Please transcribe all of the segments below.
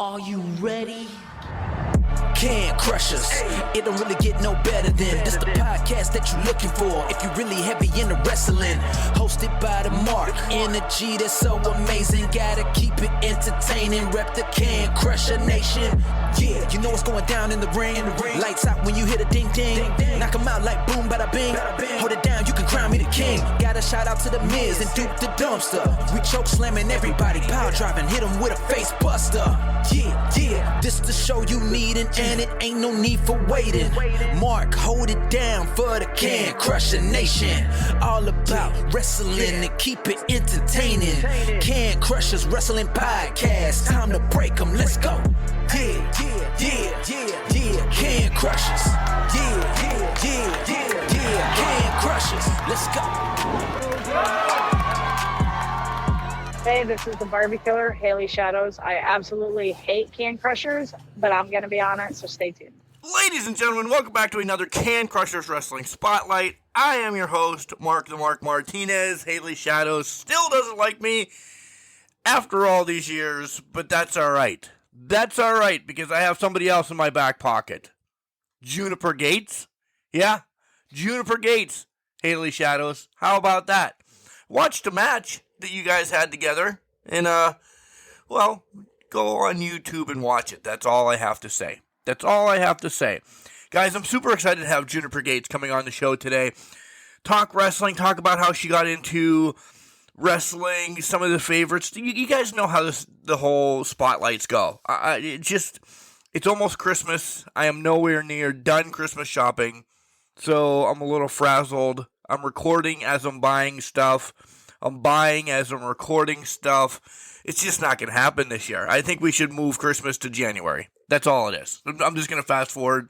Are you ready? Can Crushers. It don't really get no better than this the podcast that you're looking for if you're really heavy into wrestling. Hosted by the Mark. Energy that's so amazing. Gotta keep it entertaining. Rep the Can Crusher Nation. Yeah, you know what's going down in the ring. Lights out when you hit a ding ding. Knock 'em out like boom bada bing. Hold it down, you can crown me the king. Got a shout out to the Miz and Duke the Dumpster. We choke slamming everybody. Power driving, hit 'em with a face buster. Yeah, this the show you need and it ain't no need for waiting. Mark, hold it down for the Can Crusher Nation. All about wrestling and keep it entertaining. Can Crushers Wrestling Podcast. Time to break 'em, let's go. Yeah. Can Crushers. Yeah. Can Crushers. Let's go. Hey, this is the Barbie Killer, Haley Shadows. I absolutely hate Can Crushers, but I'm going to be on it, so stay tuned. Ladies and gentlemen, welcome back to another Can Crushers Wrestling Spotlight. I am your host, Mark the Mark Martinez. Haley Shadows still doesn't like me after all these years, but that's all right. That's all right, because I have somebody else in my back pocket. Juniper Gates? Yeah, Juniper Gates, Haley Shadows. How about that? Watched a match that you guys had together, and, well, go on YouTube and watch it. That's all I have to say. That's all I have to say. Guys, I'm super excited to have Juniper Gates coming on the show today. Talk wrestling, talk about how she got into wrestling, some of the favorites. You guys know how the whole spotlights go. It's almost Christmas. I am nowhere near done Christmas shopping, so I'm a little frazzled. I'm recording as I'm buying stuff. I'm buying as I'm recording stuff. It's just not going to happen this year. I think we should move Christmas to January. That's all it is. I'm just going to fast forward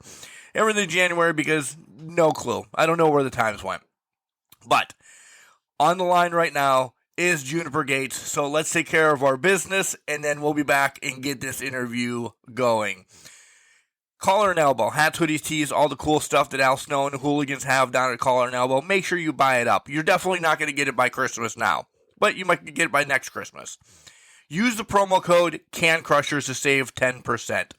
everything to January because no clue. I don't know where the times went. But on the line right now is Juniper Gates. So let's take care of our business, and then we'll be back and get this interview going. Collar and Elbow, hats, hoodies, tees, all the cool stuff that Al Snow and the Hooligans have down at Collar and Elbow. Make sure you buy it up. You're definitely not going to get it by Christmas now, but you might get it by next Christmas. Use the promo code CANCRUSHERS to save 10%.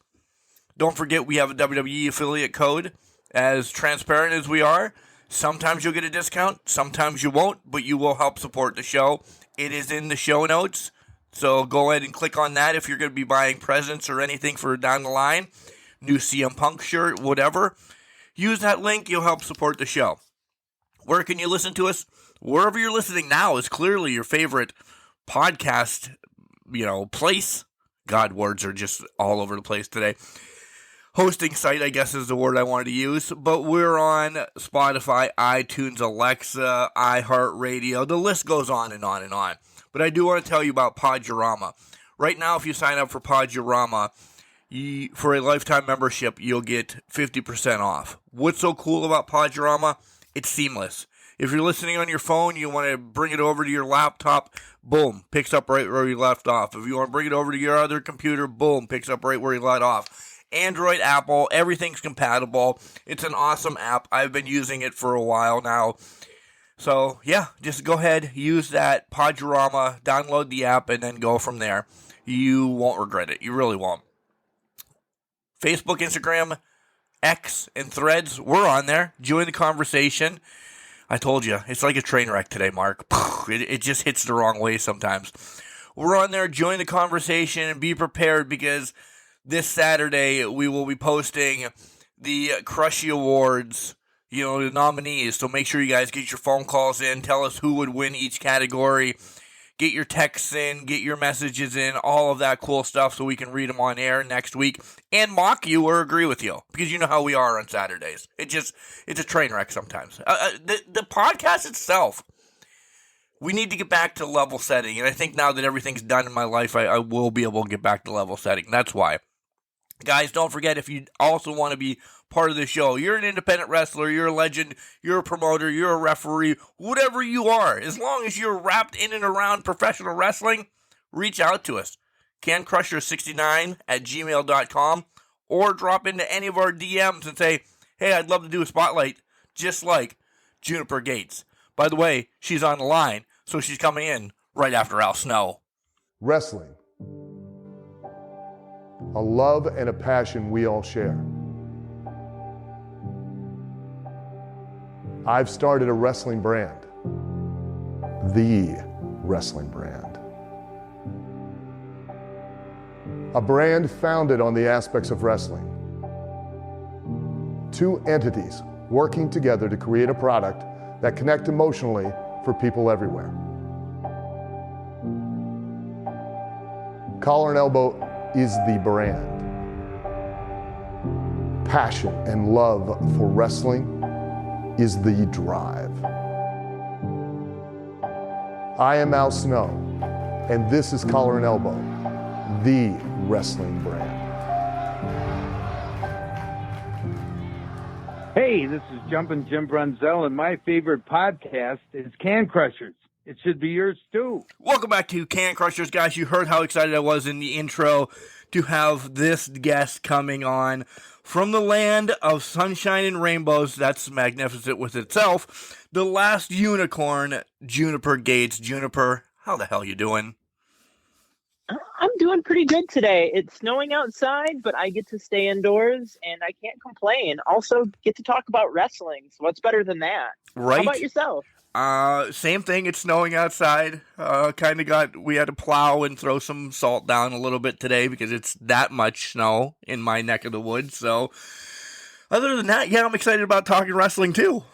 Don't forget we have a WWE affiliate code. As transparent as we are, sometimes you'll get a discount, sometimes you won't, but you will help support the show. It is in the show notes, so go ahead and click on that if you're going to be buying presents or anything for down the line. New CM Punk shirt, whatever. Use that link, you'll help support the show. Where can you listen to us? Wherever you're listening now is clearly your favorite podcast, place. God, words are just all over the place today. Hosting site, I guess, is the word I wanted to use. But we're on Spotify, iTunes, Alexa, iHeartRadio. The list goes on and on and on. But I do want to tell you about Podurama. Right now, if you sign up for Podurama, for a lifetime membership, you'll get 50% off. What's so cool about Podurama? It's seamless. If you're listening on your phone, you want to bring it over to your laptop, boom, picks up right where you left off. If you want to bring it over to your other computer, boom, picks up right where you let off. Android, Apple, everything's compatible. It's an awesome app. I've been using it for a while now. So, yeah, just go ahead, use that Podurama, download the app, and then go from there. You won't regret it. You really won't. Facebook, Instagram, X, and Threads, we're on there. Join the conversation. I told you, it's like a train wreck today, Mark. It just hits the wrong way sometimes. We're on there. Join the conversation and be prepared because this Saturday we will be posting the Crushy Awards, the nominees. So make sure you guys get your phone calls in. Tell us who would win each category. Get your texts in, get your messages in, all of that cool stuff so we can read them on air next week and mock you or agree with you because you know how we are on Saturdays. It's a train wreck sometimes. The podcast itself, we need to get back to level setting. And I think now that everything's done in my life, I will be able to get back to level setting. That's why. Guys, don't forget, if you also want to be part of the show, you're an independent wrestler, you're a legend, you're a promoter, you're a referee, whatever you are, as long as you're wrapped in and around professional wrestling, reach out to us. CanCrusher69@gmail.com or drop into any of our DMs and say, hey, I'd love to do a spotlight, just like Juniper Gates. By the way, she's on the line, so she's coming in right after Al Snow. Wrestling a love and a passion we all share. I've started a wrestling brand, the wrestling brand. A brand founded on the aspects of wrestling. Two entities working together to create a product that connect emotionally for people everywhere. Collar and Elbow is the brand. Passion and love for wrestling is the drive. I am Al Snow, and this is Collar and Elbow, the wrestling brand. Hey, this is Jumpin' Jim Brunzell, and my favorite podcast is Can Crushers. It should be yours, too. Welcome back to Can Crushers, guys. You heard how excited I was in the intro to have this guest coming on from the land of sunshine and rainbows. That's magnificent with itself. The last unicorn, Juniper Gates. Juniper, how the hell you doing? I'm doing pretty good today. It's snowing outside, but I get to stay indoors, and I can't complain. Also, get to talk about wrestling, so what's better than that? Right? How about yourself? Same thing. It's snowing outside. We had to plow and throw some salt down a little bit today because it's that much snow in my neck of the woods. So, other than that, yeah, I'm excited about talking wrestling too.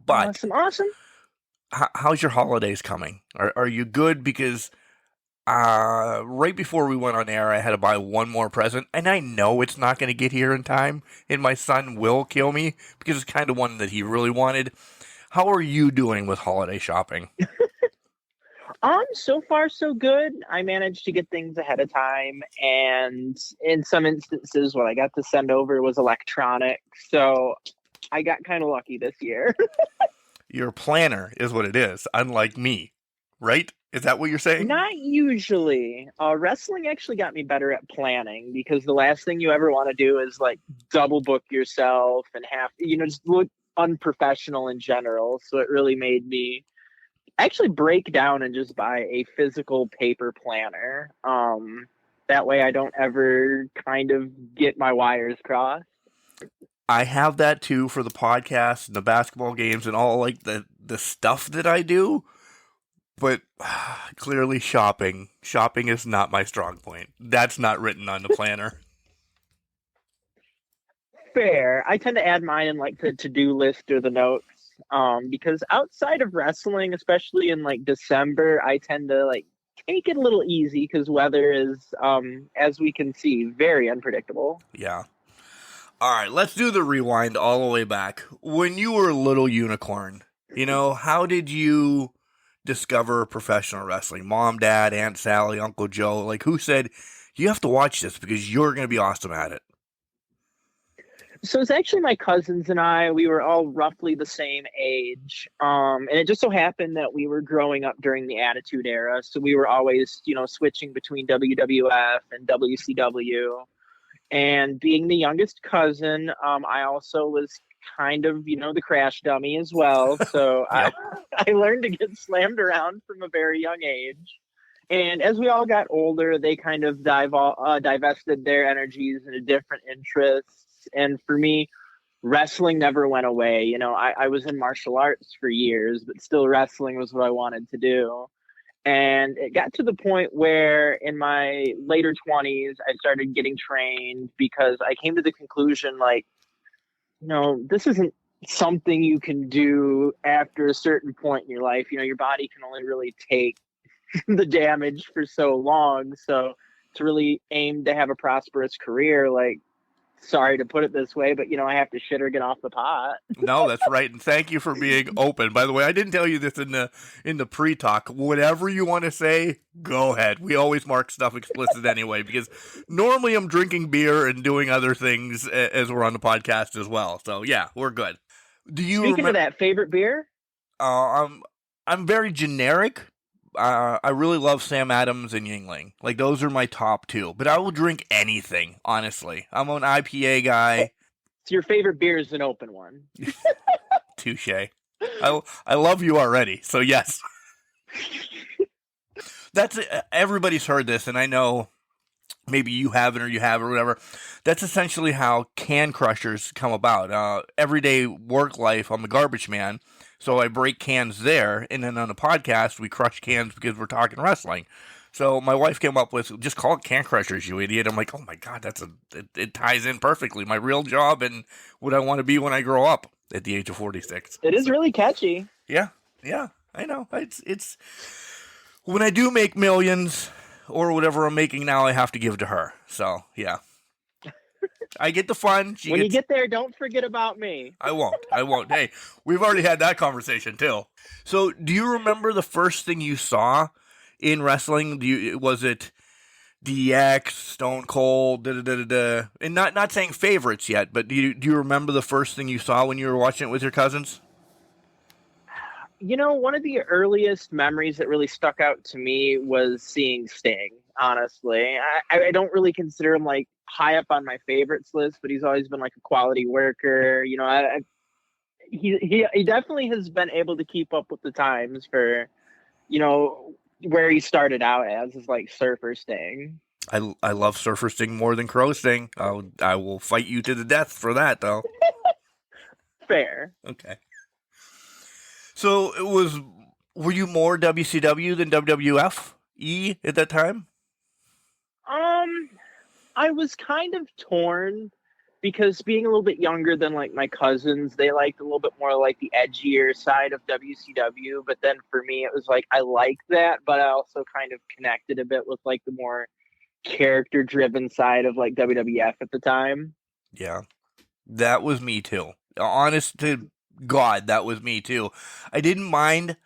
But Awesome. How's your holidays coming? Are you good? Because right before we went on air, I had to buy one more present, and I know it's not going to get here in time, and my son will kill me because it's kind of one that he really wanted. How are you doing with holiday shopping? So far so good. I managed to get things ahead of time, and in some instances, what I got to send over was electronic, so I got kind of lucky this year. Your planner is what it is, unlike me, right? Is that what you're saying? Not usually. Wrestling actually got me better at planning, because the last thing you ever want to do is like double book yourself and just look unprofessional in general. So it really made me actually break down and just buy a physical paper planner. That way I don't ever kind of get my wires crossed. I have that too for the podcast and the basketball games and all like the stuff that I do. But clearly shopping is not my strong point. That's not written on the planner. Fair. I tend to add mine in like the to-do list or the notes. Because outside of wrestling, especially in like December, I tend to like take it a little easy because weather is, as we can see, very unpredictable. Yeah. All right, let's do the rewind all the way back. When you were a little unicorn, how did you discover professional wrestling? Mom, Dad, Aunt Sally, Uncle Joe, like who said, you have to watch this because you're going to be awesome at it? So it's actually my cousins and I. We were all roughly the same age. And it just so happened that we were growing up during the Attitude Era. So we were always, switching between WWF and WCW. And being the youngest cousin, I also was kind of, the crash dummy as well. So Yep. I learned to get slammed around from a very young age. And as we all got older, they kind of divested their energies into different interests. And for me, wrestling never went away. I was in martial arts for years, but still wrestling was what I wanted to do. And it got to the point where in my later 20s, I started getting trained because I came to the conclusion, this isn't something you can do after a certain point in your life. Your body can only really take the damage for so long. So to really aim to have a prosperous career, sorry to put it this way, but I have to shit or get off the pot. No, that's right. And thank you for being open. By the way, I didn't tell you this in the pre-talk. Whatever you want to say, go ahead. We always mark stuff explicit anyway, because normally I'm drinking beer and doing other things as we're on the podcast as well. So yeah, we're good. Do you Speaking of that, favorite beer? I'm very generic. I really love Sam Adams and Yingling. Those are my top two. But I will drink anything, honestly. I'm an IPA guy. So your favorite beer is an open one. Touche. I love you already, so yes. That's everybody's heard this, and I know maybe you haven't or you have or whatever. That's essentially how can crushers come about. Everyday work life, I'm a garbage man, so I break cans there, and then on the podcast, we crush cans because we're talking wrestling. So my wife came up with, just call it Can Crushers, you idiot. I'm like, oh my God, it ties in perfectly. My real job and what I want to be when I grow up at the age of 46. It is really catchy. Yeah, I know. It's when I do make millions or whatever I'm making now, I have to give to her. So, yeah. I get the fun. When you get there, don't forget about me. I won't. Hey, we've already had that conversation too. So, do you remember the first thing you saw in wrestling? Was it DX, Stone Cold, and not saying favorites yet, but do you remember the first thing you saw when you were watching it with your cousins? You know, one of the earliest memories that really stuck out to me was seeing Sting, honestly. I don't really consider him like high up on my favorites list, but he's always been like a quality worker. You know, he definitely has been able to keep up with the times for, you know, where he started out as is like Surfer Sting. I love Surfer Sting more than Crow Sting. I will fight you to the death for that, though. Fair. Okay. So were you more WCW than WWF at that time? I was kind of torn because being a little bit younger than like my cousins, they liked a little bit more like the edgier side of WCW. But then for me, it was like, I like that, but I also kind of connected a bit with like the more character driven side of like WWF at the time. Yeah, that was me too. Honest to God, that was me too. I didn't mind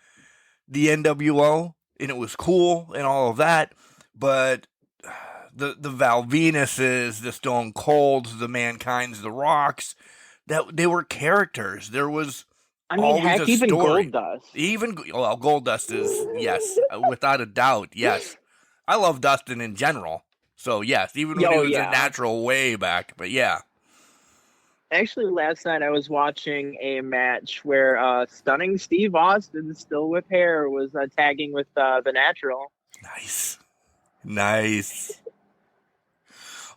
the NWO, and it was cool and all of that, but the Val Venuses, the Stone Colds, the Mankind's, the Rocks, that they were characters. There was heck, even Goldust. Goldust is, yes, without a doubt, yes. I love Dustin in general, so yes, even when he was a natural way back, but yeah. Actually, last night I was watching a match where stunning Steve Austin, still with hair, was tagging with the Natural. Nice.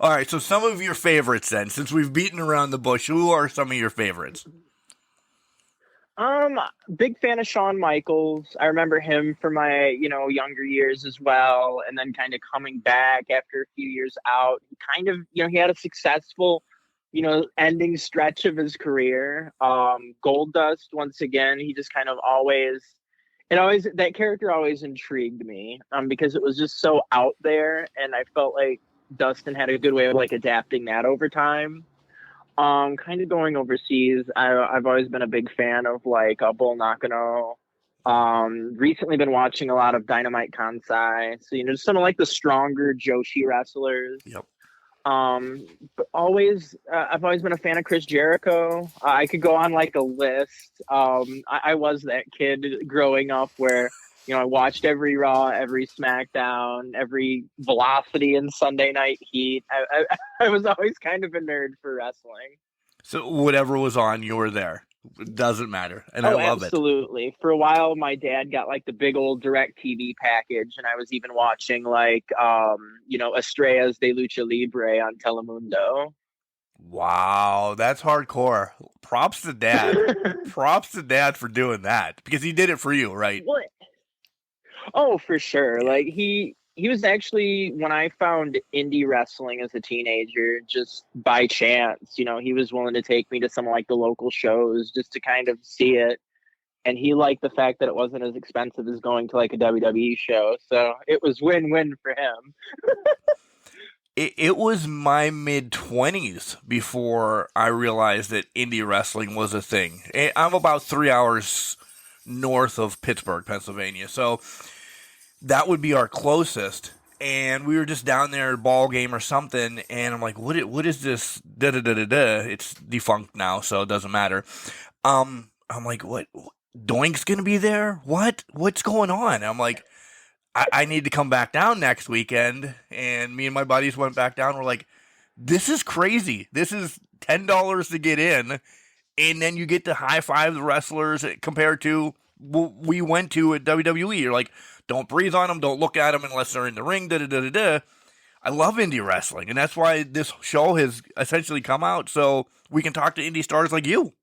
All right, so some of your favorites then, since we've beaten around the bush, who are some of your favorites? Big fan of Shawn Michaels. I remember him from my, younger years as well, and then kind of coming back after a few years out. Kind of, he had a successful ending stretch of his career. Goldust, once again, he just kind of that character always intrigued me, because it was just so out there, and I felt like Dustin had a good way of like adapting that over time. Kind of going overseas, I've always been a big fan of like Bull Nakano. Recently been watching a lot of Dynamite Kansai, so just some of like the stronger Joshi wrestlers. Yep. But I've always been a fan of Chris Jericho. I could go on like a list. I was that kid growing up where, I watched every Raw, every SmackDown, every Velocity and Sunday Night Heat. I was always kind of a nerd for wrestling. So whatever was on, you were there. It doesn't matter. And I love absolutely. For a while, my dad got like the big old DirecTV package, and I was even watching like, Estrella's de Lucha Libre on Telemundo. Wow, that's hardcore. Props to Dad. Props to Dad for doing that, because he did it for you, right? What? Oh, for sure. Like he was actually, when I found indie wrestling as a teenager, just by chance, he was willing to take me to some like the local shows just to kind of see it. And he liked the fact that it wasn't as expensive as going to like a WWE show. So it was win-win for him. It was my mid-20s before I realized that indie wrestling was a thing. I'm about 3 hours north of Pittsburgh, Pennsylvania. So that would be our closest. And we were just down there at a ball game or something. And I'm like, what is this? It's defunct now, so it doesn't matter. I'm like, what? Doink's going to be there? What's going on? I'm like, I need to come back down next weekend. And me and my buddies went back down. We're like, this is crazy. This is $10 to get in. And then you get to high five the wrestlers compared to what we went to at WWE. You're like, don't breathe on them. Don't look at them unless they're in the ring. I love indie wrestling, and that's why this show has essentially come out, so we can talk to indie stars like you.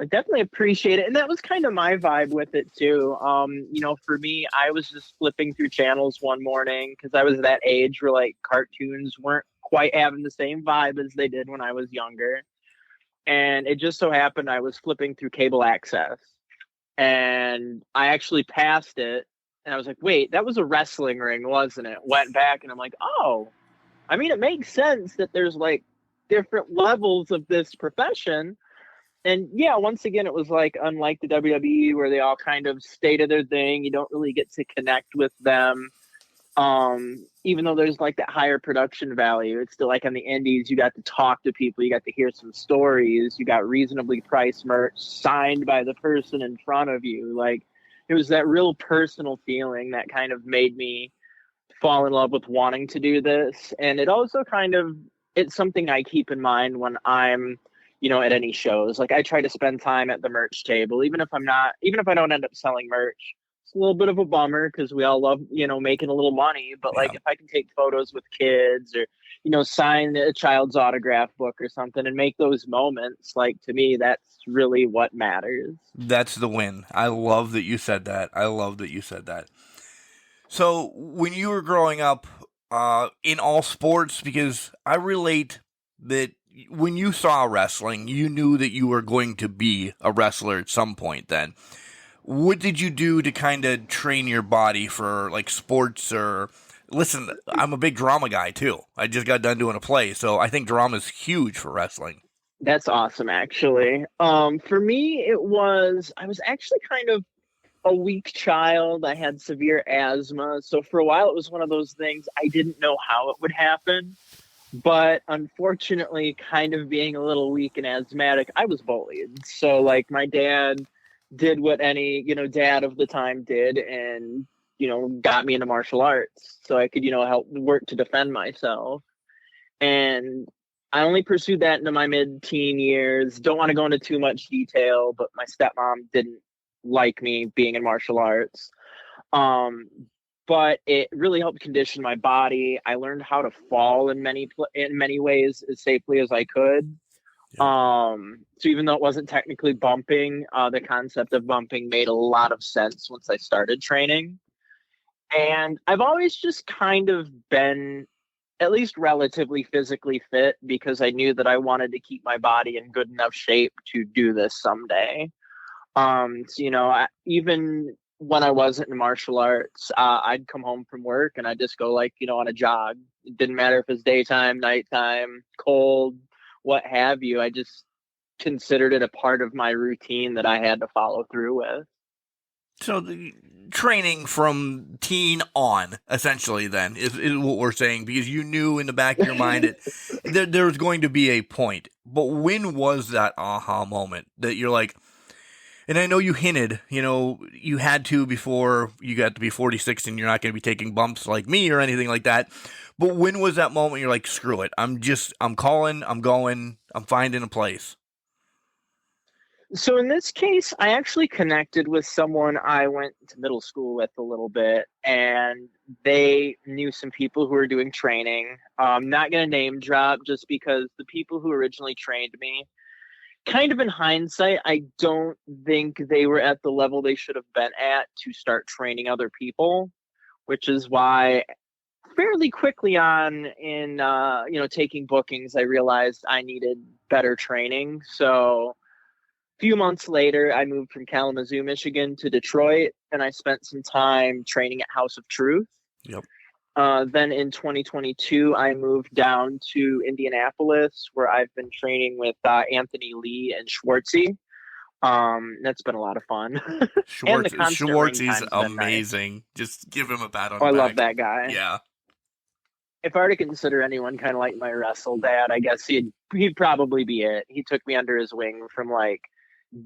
I definitely appreciate it. And that was kind of my vibe with it too. For me, I was just flipping through channels one morning because I was that age where like cartoons weren't quite having the same vibe as they did when I was younger. And it just so happened I was flipping through cable access and I actually passed it. And I was like, wait, that was a wrestling ring, wasn't it? Went back and I'm like, oh, I mean, it makes sense that there's like different levels of this profession. And yeah, once again, it was like, unlike the WWE where they all kind of stay to their thing, you don't really get to connect with them. Even though there's like that higher production value, it's still like on the indies, you got to talk to people, you got to hear some stories, you got reasonably priced merch signed by the person in front of you. Like it was that real personal feeling that kind of made me fall in love with wanting to do this. And it also it's something I keep in mind when I'm at any shows. Like I try to spend time at the merch table, even if I don't end up selling merch. It's a little bit of a bummer because we all love, making a little money. But like if I can take photos with kids or, sign a child's autograph book or something and make those moments, like to me, that's really what matters. That's the win. I love that you said that. So when you were growing up in all sports, because I relate that when you saw wrestling, you knew that you were going to be a wrestler at some point then. What did you do to kind of train your body for like sports or listen, I'm a big drama guy too. I just got done doing a play, so I think drama is huge for wrestling. That's awesome, actually. For me, I was actually kind of a weak child. I had severe asthma. So for a while, it was one of those things I didn't know how it would happen. But unfortunately, kind of being a little weak and asthmatic, I was bullied. So like my dad did what any, dad of the time did and, got me into martial arts so I could, help work to defend myself. And I only pursued that into my mid-teen years. Don't want to go into too much detail, but my stepmom didn't like me being in martial arts. But it really helped condition my body. I learned how to fall in many ways as safely as I could. Yeah. So even though it wasn't technically bumping, the concept of bumping made a lot of sense once I started training. And I've always just kind of been at least relatively physically fit because I knew that I wanted to keep my body in good enough shape to do this someday. Even when I wasn't in martial arts, I'd come home from work and I'd just go on a jog. It didn't matter if it's daytime, nighttime, cold, what have you. I just considered it a part of my routine that I had to follow through with. So the training from teen on, essentially, then, is what we're saying, because you knew in the back of your mind there was going to be a point. But when was that aha moment that you're like, and I know you hinted, you had to before you got to be 46 and you're not going to be taking bumps like me or anything like that. But when was that moment you're like, screw it, I'm calling, I'm going, I'm finding a place? So in this case, I actually connected with someone I went to middle school with a little bit, and they knew some people who were doing training. I'm not going to name drop just because the people who originally trained me, kind of in hindsight, I don't think they were at the level they should have been at to start training other people, which is why fairly quickly on in, taking bookings, I realized I needed better training. So a few months later, I moved from Kalamazoo, Michigan to Detroit, and I spent some time training at House of Truth. Yep. Then in 2022, I moved down to Indianapolis, where I've been training with Anthony Lee and Schwartzy. That's been a lot of fun. Schwartzy's amazing. Nice. Just give him a pat on the back. I love that guy. Yeah. If I were to consider anyone kind of like my wrestle dad, I guess he'd probably be it. He took me under his wing from like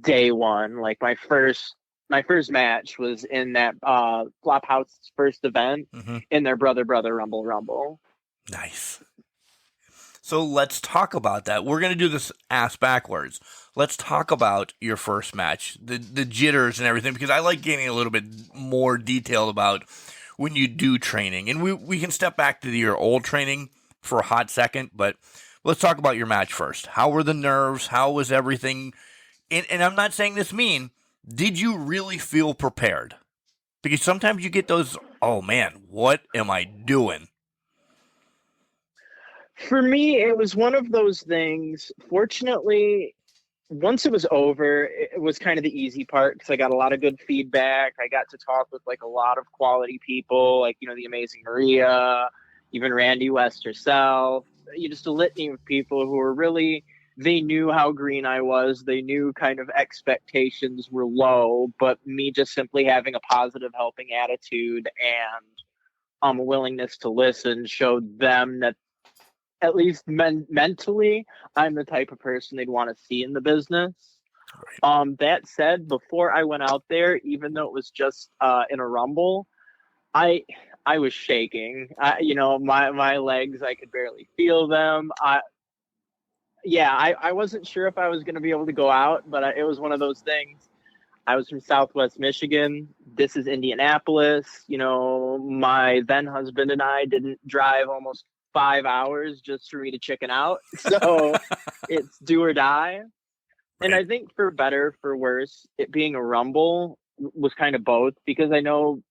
day one. Like my first match was in that Flophouse first event in their Brother Rumble. Nice. So let's talk about that. We're going to do this ass backwards. Let's talk about your first match, the jitters and everything, because I like getting a little bit more detailed about when you do training? And we can step back to your old training for a hot second, but let's talk about your match first. How were the nerves? How was everything? And I'm not saying this mean. Did you really feel prepared? Because sometimes you get those, oh man, what am I doing? For me, it was one of those things. Fortunately, once it was over, it was kind of the easy part because I got a lot of good feedback. I got to talk with like a lot of quality people, like, the amazing Maria, even Randy West herself. Just a litany of people who were really, they knew how green I was. They knew kind of expectations were low, but me just simply having a positive helping attitude and a willingness to listen showed them that at least mentally, I'm the type of person they'd want to see in the business. Right. That said, before I went out there, even though it was just in a rumble, I was shaking. My legs, I could barely feel them. I wasn't sure if I was going to be able to go out, but it was one of those things. I was from Southwest Michigan. This is Indianapolis. My then husband and I didn't drive almost 5 hours just for me to chicken out. So it's do or die. Right. And I think for better, for worse, it being a rumble was kind of both, because I know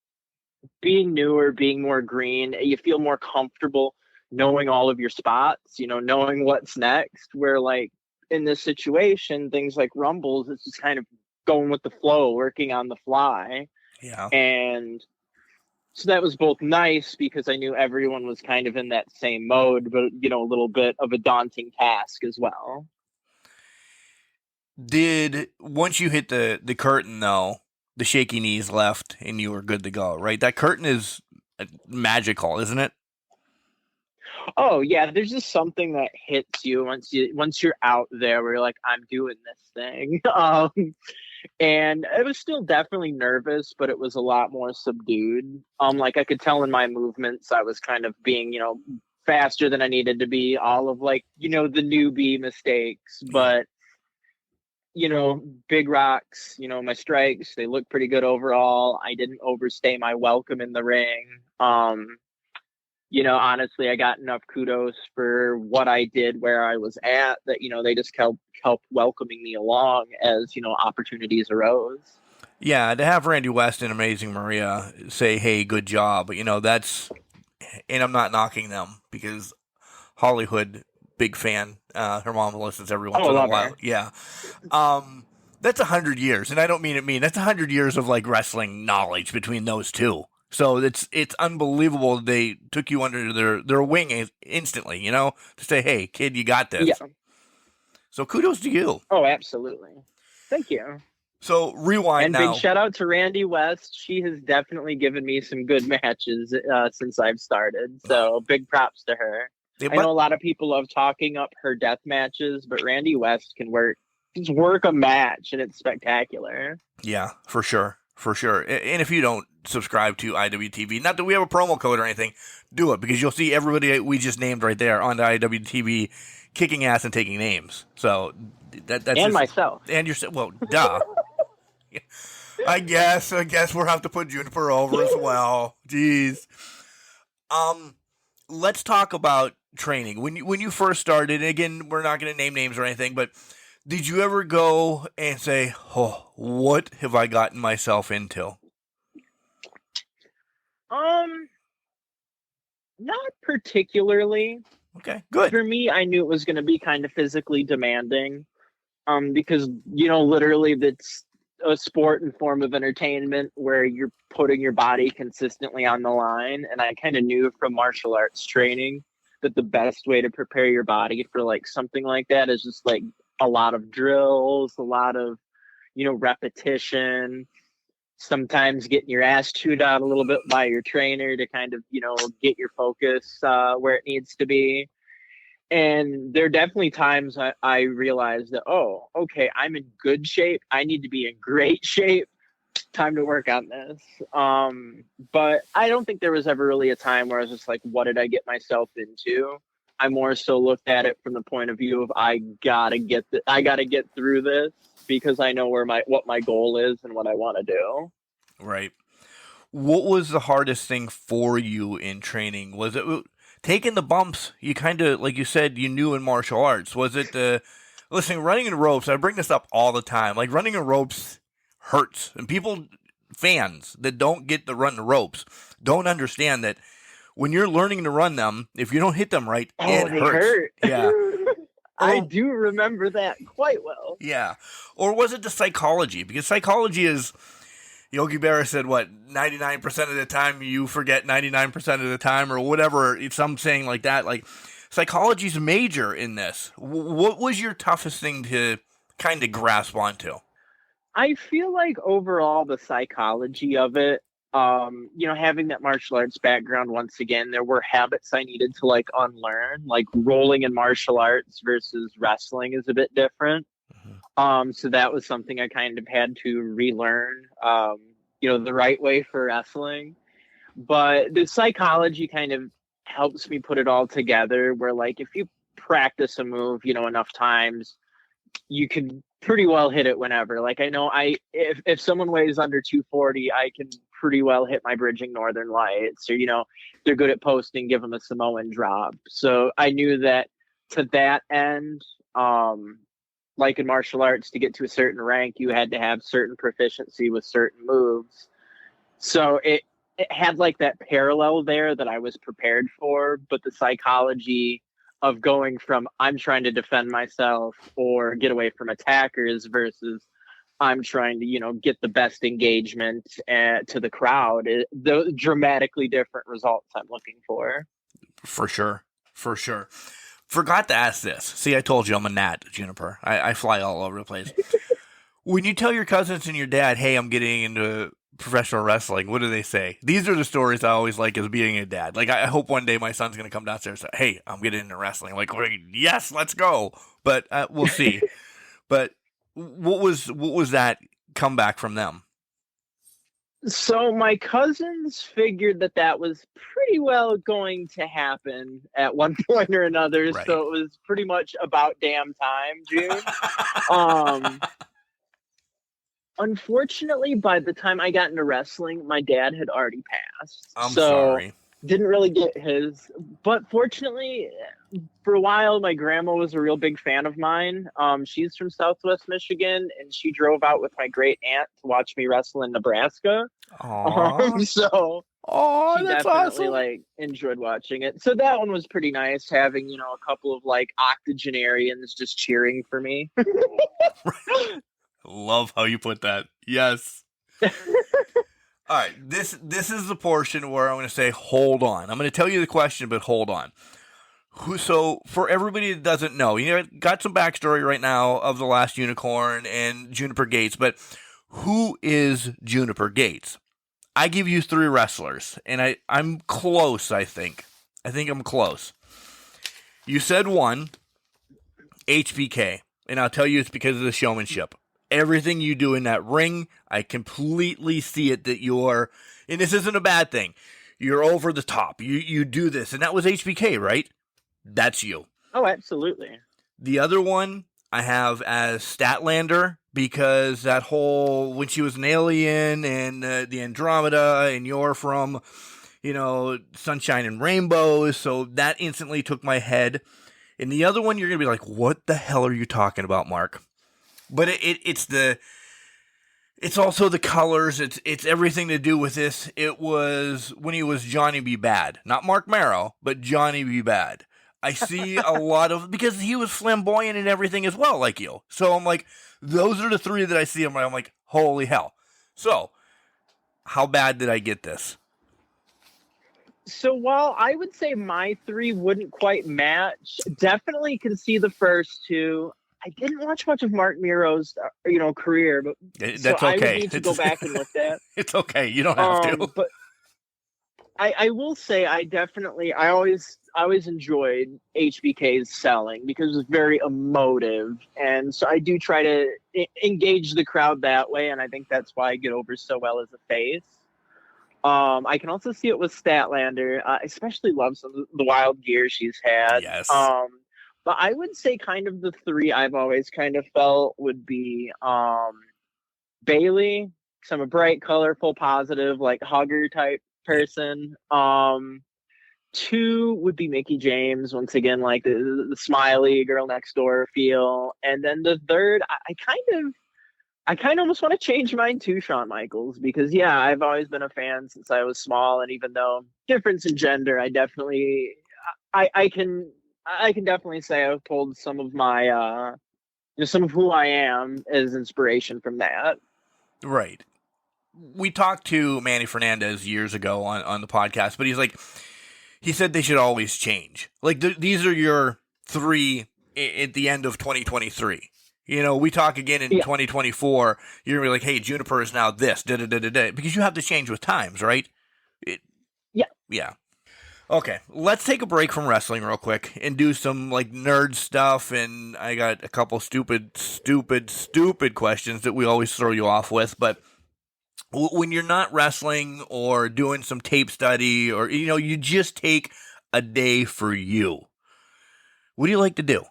being newer, being more green, you feel more comfortable knowing all of your spots, knowing what's next, where like in this situation, things like rumbles, it's just kind of going with the flow, working on the fly. Yeah. And so that was both nice because I knew everyone was kind of in that same mode, but, a little bit of a daunting task as well. Once you hit the curtain, though, the shaky knees left and you were good to go, right? That curtain is magical, isn't it? Oh, yeah. There's just something that hits you once you're out there where you're like, I'm doing this thing. And it was still definitely nervous, but it was a lot more subdued. Like I could tell in my movements, I was kind of being, faster than I needed to be. All of like, the newbie mistakes, but big rocks, my strikes, they look pretty good overall. I didn't overstay my welcome in the ring. Honestly, I got enough kudos for what I did where I was at that, they just helped welcoming me along as, opportunities arose. Yeah, to have Randy West and Amazing Maria say, hey, good job, that's, and I'm not knocking them because Hollywood, big fan. Her mom listens every once in a while. Her. Yeah. That's 100 years, and I don't mean it mean. That's 100 years of like wrestling knowledge between those two. So it's unbelievable they took you under their wing instantly, to say, hey, kid, you got this. Yeah. So kudos to you. Oh, absolutely. Thank you. So rewind and now. Big shout out to Randy West. She has definitely given me some good matches since I've started. So big props to her. I know a lot of people love talking up her death matches, but Randy West can work a match, and it's spectacular. Yeah, for sure. For sure. And if you don't subscribe to IWTV, not that we have a promo code or anything, do it, because you'll see everybody we just named right there on the IWTV kicking ass and taking names. So that's and just, myself. And yourself. Well, duh. I guess we'll have to put Juniper over as well. Jeez. Let's talk about training. When you first started, and again, we're not going to name names or anything, but did you ever go and say, oh, what have I gotten myself into? Not particularly. Okay, good. For me, I knew it was going to be kind of physically demanding. Because, literally that's a sport and form of entertainment where you're putting your body consistently on the line. And I kind of knew from martial arts training that the best way to prepare your body for like something like that is just like a lot of drills, a lot of, repetition, sometimes getting your ass chewed out a little bit by your trainer to kind of, get your focus where it needs to be. And there are definitely times I realized that, oh, okay, I'm in good shape. I need to be in great shape. Time to work on this. But I don't think there was ever really a time where I was just like, what did I get myself into? I more so looked at it from the point of view of I gotta get through this because I know what my goal is and what I want to do. Right. What was the hardest thing for you in training? Was it taking the bumps? You kind of, like you said, you knew in martial arts. Was it listen, running in ropes, I bring this up all the time. Like, running in ropes hurts. And fans that don't get to run the ropes don't understand that when you're learning to run them, if you don't hit them right, it they hurts. hurt. Yeah. I do remember that quite well. Yeah. Or was it the psychology? Because psychology is, Yogi Berra said, 99% of the time you forget 99% of the time, or whatever, some saying like that. Like, psychology's major in this. What was your toughest thing to kind of grasp onto? I feel like overall the psychology of it, having that martial arts background, once again, there were habits I needed to unlearn, like rolling in martial arts versus wrestling is a bit different. So that was something I kind of had to relearn, the right way for wrestling. But the psychology kind of helps me put it all together where, if you practice a move, enough times, you can pretty well hit it whenever. I know if someone weighs under 240, I can pretty well hit my bridging Northern Lights, or, they're good at posting, give them a Samoan drop. So I knew that to that end, like in martial arts, to get to a certain rank, you had to have certain proficiency with certain moves. So it had that parallel there that I was prepared for, but the psychology of going from I'm trying to defend myself or get away from attackers versus I'm trying to, get the best engagement to the crowd, the dramatically different results I'm looking for. For sure. Forgot to ask this. See, I told you I'm a gnat, Juniper. I fly all over the place. When you tell your cousins and your dad, hey, I'm getting into professional wrestling, what do they say? These are the stories I always like as being a dad. I hope one day my son's going to come downstairs and say, hey, I'm getting into wrestling. Yes, let's go. But we'll see. But what was that comeback from them? So my cousins figured that was pretty well going to happen at one point or another. Right. So it was pretty much about damn time, June. Unfortunately, by the time I got into wrestling, my dad had already passed. I'm sorry. Didn't really get his. But fortunately, for a while, my grandma was a real big fan of mine. She's from Southwest Michigan, and she drove out with my great aunt to watch me wrestle in Nebraska. So she that's definitely awesome. enjoyed watching it. So that one was pretty nice, having a couple of octogenarians just cheering for me. Love how you put that. Yes. All right, this is the portion where I'm going to say, hold on. I'm going to tell you the question, but hold on. So, for everybody that doesn't know, got some backstory right now of the Last Unicorn and Juniper Gates, but who is Juniper Gates? I give you 3 wrestlers, and I'm close, I think. I think I'm close. You said 1, HBK, and I'll tell you it's because of the showmanship. Everything you do in that ring, I completely see it that you're, and this isn't a bad thing, you're over the top. You do this, and that was HBK, right? That's you. Oh, absolutely. The other one I have as Statlander, because that whole, when she was an alien and the Andromeda, and you're from, Sunshine and Rainbows, so that instantly took my head. And the other one, you're going to be like, what the hell are you talking about, Mark? But it's also the colors. It's everything to do with this. It was when he was Johnny B. Bad, not Mark Marrow, but Johnny B. Bad. I see a lot of, because he was flamboyant and everything as well, like you. So I'm like, those are the 3 that I see. I'm like, holy hell. So, how bad did I get this? So while I would say my 3 wouldn't quite match, definitely can see the first 2. I didn't watch much of Mark Miro's, career, but that's so okay. I would need to go back and look at. It's okay. You don't have to. But I will say I always enjoyed HBK's selling because it was very emotive, and so I do try to engage the crowd that way, and I think that's why I get over so well as a face. I can also see it with Statlander. I especially love some of the wild gear she's had. Yes. But I would say kind of the 3 I've always kind of felt would be Bailey, I'm a bright, colorful, positive, like hugger type person. Two would be Mickey James, once again, like the smiley girl next door feel. And then the third, I kind of almost want to change mine to Shawn Michaels, because yeah, I've always been a fan since I was small, and even though difference in gender, I can definitely say I've pulled some of my some of who I am as inspiration from that. Right. We talked to Manny Fernandez years ago on the podcast, but he said they should always change. Like, these are your three at the end of 2023. You know, we talk again in 2024, you're going to be like, hey, Juniper is now this, da-da-da-da-da, because you have to change with times, right? Yeah. Okay, let's take a break from wrestling real quick and do some, like, nerd stuff, and I got a couple stupid questions that we always throw you off with, but when you're not wrestling or doing some tape study or, you know, you just take a day for you, what do you like to do?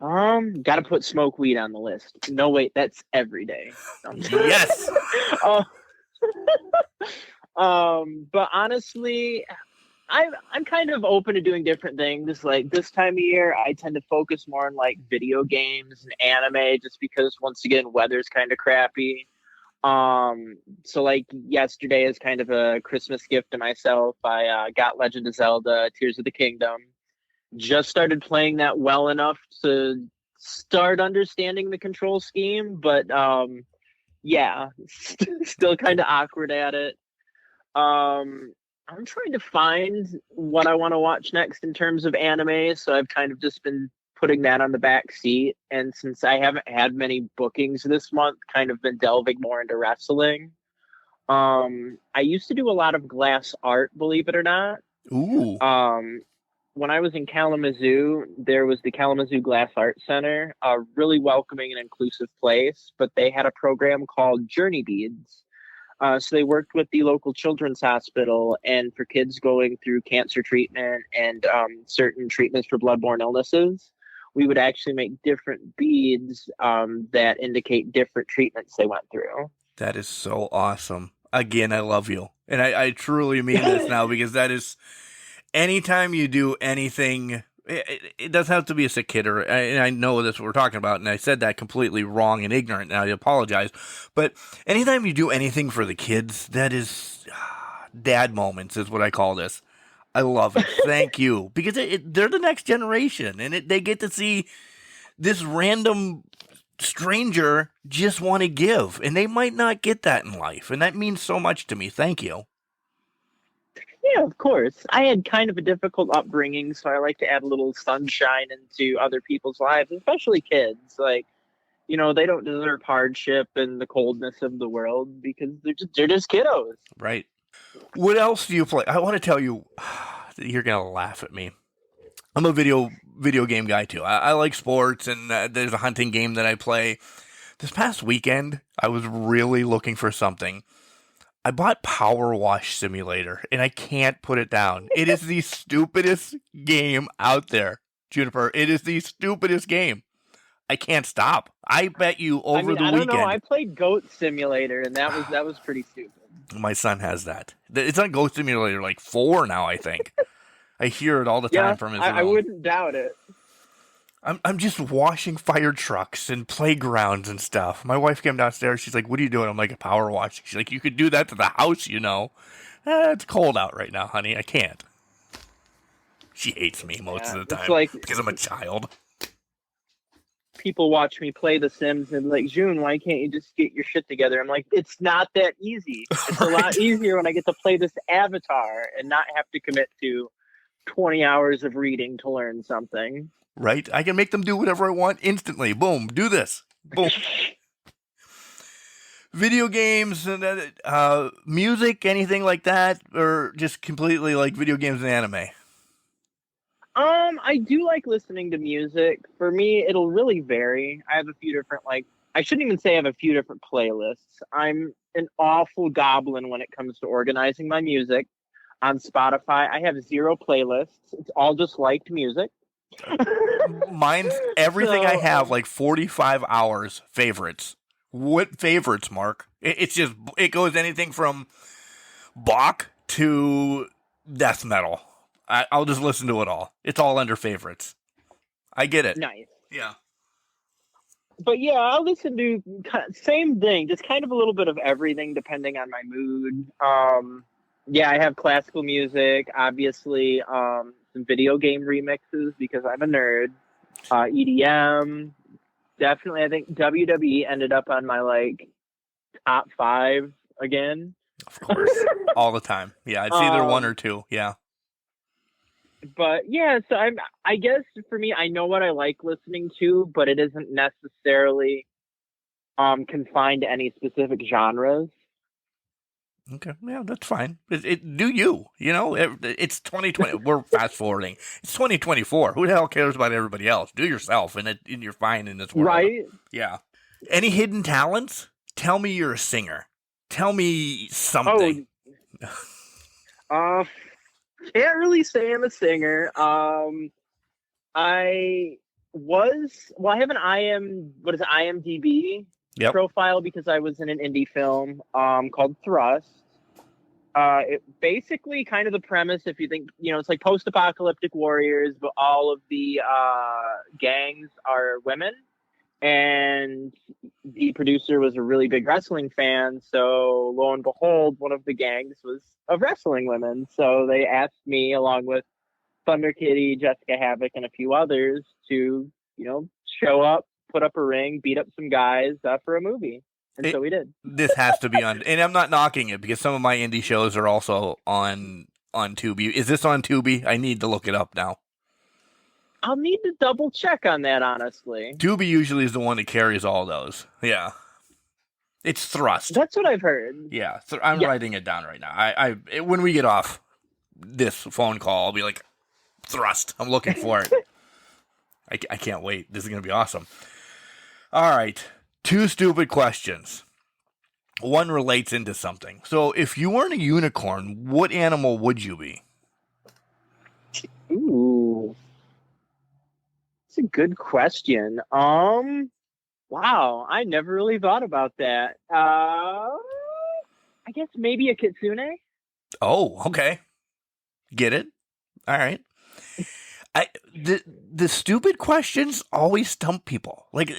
Got to put smoke weed on the list. No, wait, that's every day. Yes. But honestly, I'm kind of open to doing different things. Like this time of year, I tend to focus more on like video games and anime, just because once again, weather's kind of crappy. So like yesterday is kind of a Christmas gift to myself. I got Legend of Zelda: Tears of the Kingdom. Just started playing that well enough to start understanding the control scheme, but yeah, still kind of awkward at it. I'm trying to find what I want to watch next in terms of anime, so I've kind of just been putting that on the back seat. And since I haven't had many bookings this month, kind of been delving more into wrestling. I used to do a lot of glass art, believe it or not. Ooh. When I was in Kalamazoo, there was the Kalamazoo Glass Art Center, a really welcoming and inclusive place, but they had a program called Journey Beads. So they worked with the local children's hospital, and for kids going through cancer treatment and certain treatments for bloodborne illnesses, we would actually make different beads that indicate different treatments they went through. That is so awesome. Again, I love you. And I truly mean this now, because that is... Anytime you do anything, it doesn't have to be a sick kid, and I know that's what we're talking about, and I said that completely wrong and ignorant, and I apologize. But anytime you do anything for the kids, that is dad moments is what I call this. I love it. Thank you. Because they're the next generation, and they get to see this random stranger just want to give, and they might not get that in life, and that means so much to me. Thank you. Yeah, of course. I had kind of a difficult upbringing, so I like to add a little sunshine into other people's lives, especially kids. Like, you know, they don't deserve hardship and the coldness of the world, because they're just kiddos. Right. What else do you play? I want to tell you, you're going to laugh at me. I'm a video game guy too. I like sports, and there's a hunting game that I play. This past weekend, I was really looking for something. I bought Power Wash Simulator, and I can't put it down. It is the stupidest game out there, Juniper. It is the stupidest game. I can't stop. I bet you over the weekend. I don't know. I played Goat Simulator, and that was pretty stupid. My son has that. It's on Goat Simulator like 4 now, I think. I hear it all the time from his I wouldn't doubt it. I'm just washing fire trucks and playgrounds and stuff. My wife came downstairs. She's like, what are you doing? I'm like, a power wash. She's like, you could do that to the house, you know. It's cold out right now, honey. I can't. She hates me most of the time because I'm a child. People watch me play The Sims and like, June, why can't you just get your shit together? I'm like, it's not that easy. It's a lot easier when I get to play this avatar and not have to commit to 20 hours of reading to learn something. Right? I can make them do whatever I want instantly. Boom. Do this. Boom. Video games and music, anything like that, or just completely like video games and anime? I do like listening to music. For me, it'll really vary. I have a few different, I shouldn't even say I have a few different playlists. I'm an awful goblin when it comes to organizing my music. On Spotify, I have 0 playlists. It's all just liked music. Mine's everything. I have like 45 hours favorites What favorites, Mark? It's just, it goes anything from Bach to death metal. I'll just listen to it all. It's all under favorites. I get it. Nice. Yeah. But yeah, I'll listen to same thing, just kind of a little bit of everything depending on my mood. Yeah, I have classical music, obviously, some video game remixes because I'm a nerd. EDM, definitely. I think WWE ended up on my like top 5 again. Of course, all the time. Yeah, it's either one or two. Yeah. But yeah, so I guess for me, I know what I like listening to, but it isn't necessarily confined to any specific genres. Okay, yeah, that's fine. Do you? You know, it's 2020. We're fast forwarding. It's 2024. Who the hell cares about everybody else? Do yourself, and you're fine in this world. Right? Yeah. Any hidden talents? Tell me you're a singer. Tell me something. Can't really say I'm a singer. I have an IMDb profile because I was in an indie film called Thrust. It basically kind of the premise, if you think, it's like post-apocalyptic warriors, but all of the gangs are women. And the producer was a really big wrestling fan, so lo and behold, one of the gangs was of wrestling women. So they asked me, along with Thunder Kitty, Jessica Havoc, and a few others, to show up, put up a ring, beat up some guys for a movie. And so we did. This has to be on, and I'm not knocking it because some of my indie shows are also on Tubi. Is this on Tubi? I need to look it up now. I'll need to double check on that, honestly. Tubi usually is the one that carries all those. Yeah. It's Thrust. That's what I've heard. Yeah. I'm writing it down right now. When we get off this phone call, I'll be like, Thrust. I'm looking for it. I can't wait. This is going to be awesome. All right. 2 stupid questions. One relates into something. So if you weren't a unicorn, what animal would you be? Ooh. That's a good question. Wow, I never really thought about that. I guess maybe a kitsune. Oh, okay. Get it? All right. The stupid questions always stump people. Like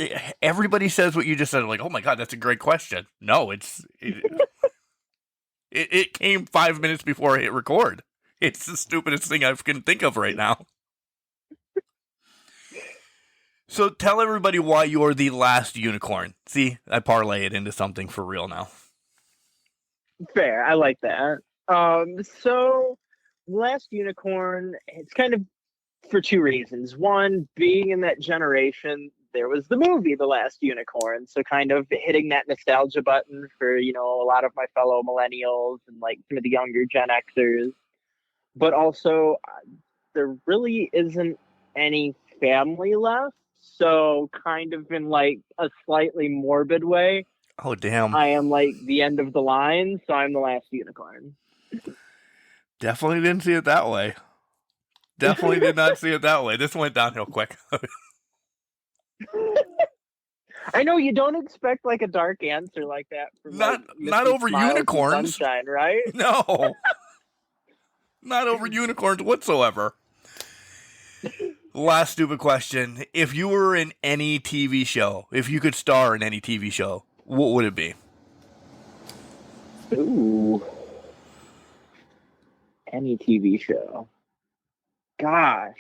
everybody says what you just said. Like, oh my god, that's a great question. No, it came 5 minutes before I hit record. It's the stupidest thing I can think of right now. So tell everybody why you're the last unicorn. See, I parlay it into something for real now. Fair, I like that. So last unicorn, it's kind of for 2 reasons. One, being in that generation, there was the movie The Last Unicorn, so kind of hitting that nostalgia button for, a lot of my fellow millennials and like some of the younger Gen Xers. But also, there really isn't any family left. So kind of in like a slightly morbid way. Oh, damn. I am like the end of the line, so I'm the last unicorn. Definitely didn't see it that way. Definitely did not see it that way. This went downhill quick. I know you don't expect like a dark answer like that from not over unicorns. Sunshine, right? No. Not over unicorns whatsoever. Last stupid question. If you were in any TV show, if you could star in any TV show, what would it be? Ooh. Any TV show. Gosh.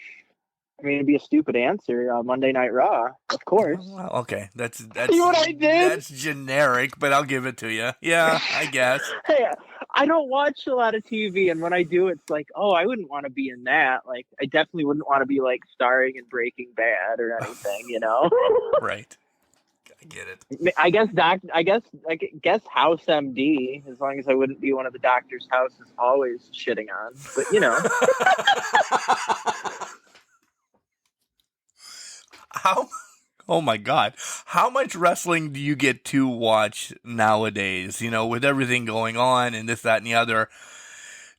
I mean, it'd be a stupid answer. Monday Night Raw, of course. Well, okay, that's See what I did? That's generic, but I'll give it to you. Yeah, I guess. Hey, I don't watch a lot of TV, and when I do, it's like, oh, I wouldn't want to be in that. Like, I definitely wouldn't want to be like starring in Breaking Bad or anything, Right. I get it. I guess House MD, as long as I wouldn't be one of the doctor's houses always shitting on. But Oh my god. How much wrestling do you get to watch nowadays? With everything going on and this, that, and the other.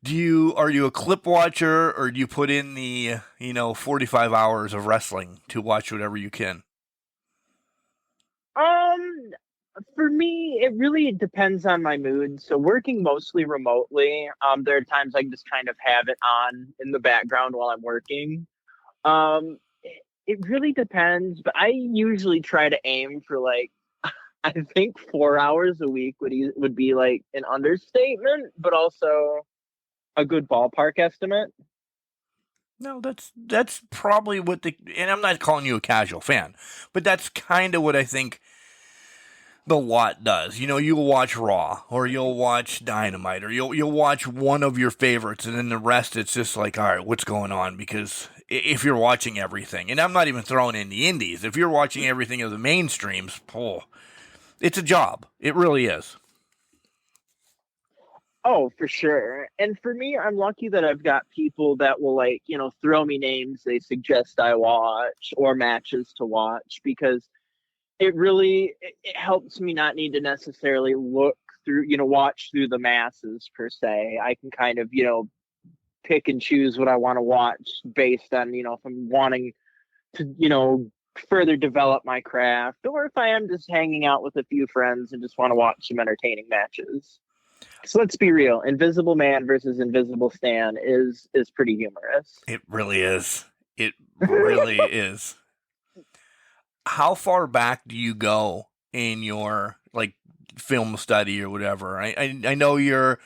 Are you a clip watcher, or do you put in the, 45 hours of wrestling to watch whatever you can? For me, it really depends on my mood. So working mostly remotely, there are times I can just kind of have it on in the background while I'm working. It really depends, but I usually try to aim for like I think 4 hours a week would be like an understatement, but also a good ballpark estimate. No, that's probably what and I'm not calling you a casual fan, but that's kind of what I think the lot does. You know, you'll watch Raw, or you'll watch Dynamite, or you'll watch one of your favorites, and then the rest it's just like, all right, what's going on? Because if you're watching everything, and I'm not even throwing in the indies, if you're watching everything of the mainstreams, it's a job. It really is. Oh, for sure. And for me, I'm lucky that I've got people that will like, throw me names they suggest I watch or matches to watch, because it helps me not need to necessarily look through, watch through the masses per se. I can kind of, pick and choose what I want to watch based on, if I'm wanting to, further develop my craft, or if I am just hanging out with a few friends and just want to watch some entertaining matches. So let's be real. Invisible Man versus Invisible Stan is pretty humorous. It really is. It really is. How far back do you go in your like film study or whatever? I know you're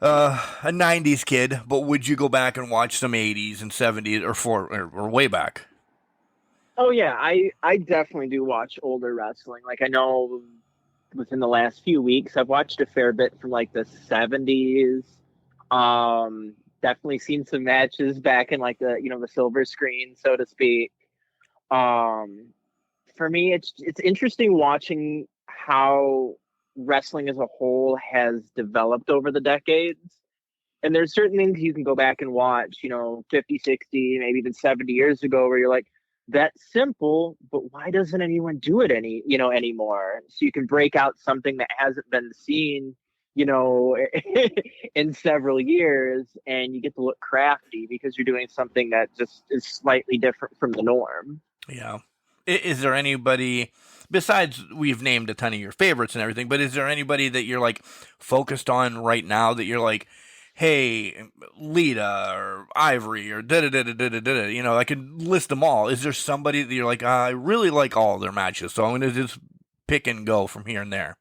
a 90s kid, but would you go back and watch some 80s and 70s or way back? Oh yeah, I definitely do watch older wrestling. Like I know within the last few weeks I've watched a fair bit from like the 70s. Definitely seen some matches back in like the the silver screen, so to speak. For me, it's interesting watching how wrestling as a whole has developed over the decades. And there's certain things you can go back and watch, 50, 60, maybe even 70 years ago, where you're like, that's simple, but why doesn't anyone do it anymore? So you can break out something that hasn't been seen, in several years, and you get to look crafty because you're doing something that just is slightly different from the norm. Yeah. Is there anybody, besides we've named a ton of your favorites and everything, but is there anybody that you're like focused on right now that you're like, hey, Lita or Ivory or da-da-da-da-da-da-da, I could list them all. Is there somebody that you're like, I really like all their matches, so I'm going to just pick and go from here and there?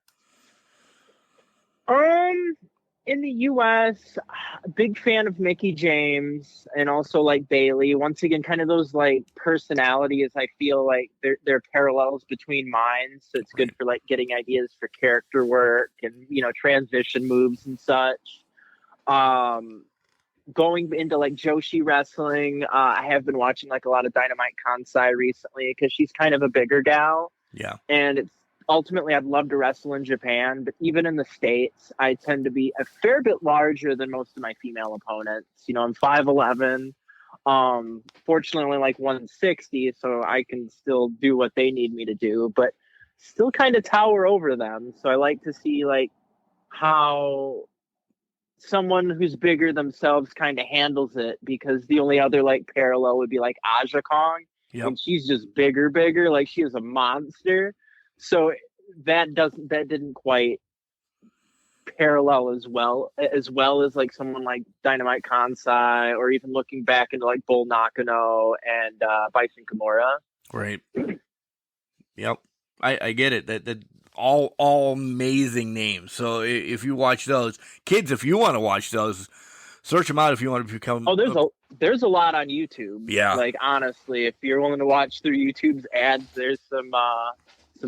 In the U.S., big fan of Mickey James and also like Bailey. Once again, kind of those like personalities. I feel like they're parallels between mine, so it's good for like getting ideas for character work and transition moves and such. Going into like Joshi wrestling, I have been watching like a lot of Dynamite Kansai recently because she's kind of a bigger gal. Yeah, and it's ultimately, I'd love to wrestle in Japan, but even in the States, I tend to be a fair bit larger than most of my female opponents. I'm 5'11". Fortunately, only like 160, so I can still do what they need me to do, but still kind of tower over them. So I like to see like how someone who's bigger themselves kind of handles it, because the only other like parallel would be like Aja Kong, and she's just bigger, like she is a monster. So that didn't quite parallel as well as like someone like Dynamite Kansai, or even looking back into like Bull Nakano and Bison Kimura. Great. Yep, I get it. That all amazing names. So if you watch those, kids, if you want to watch those, search them out if you want to become. Oh, there's a lot on YouTube. Yeah. Like honestly, if you're willing to watch through YouTube's ads, there's some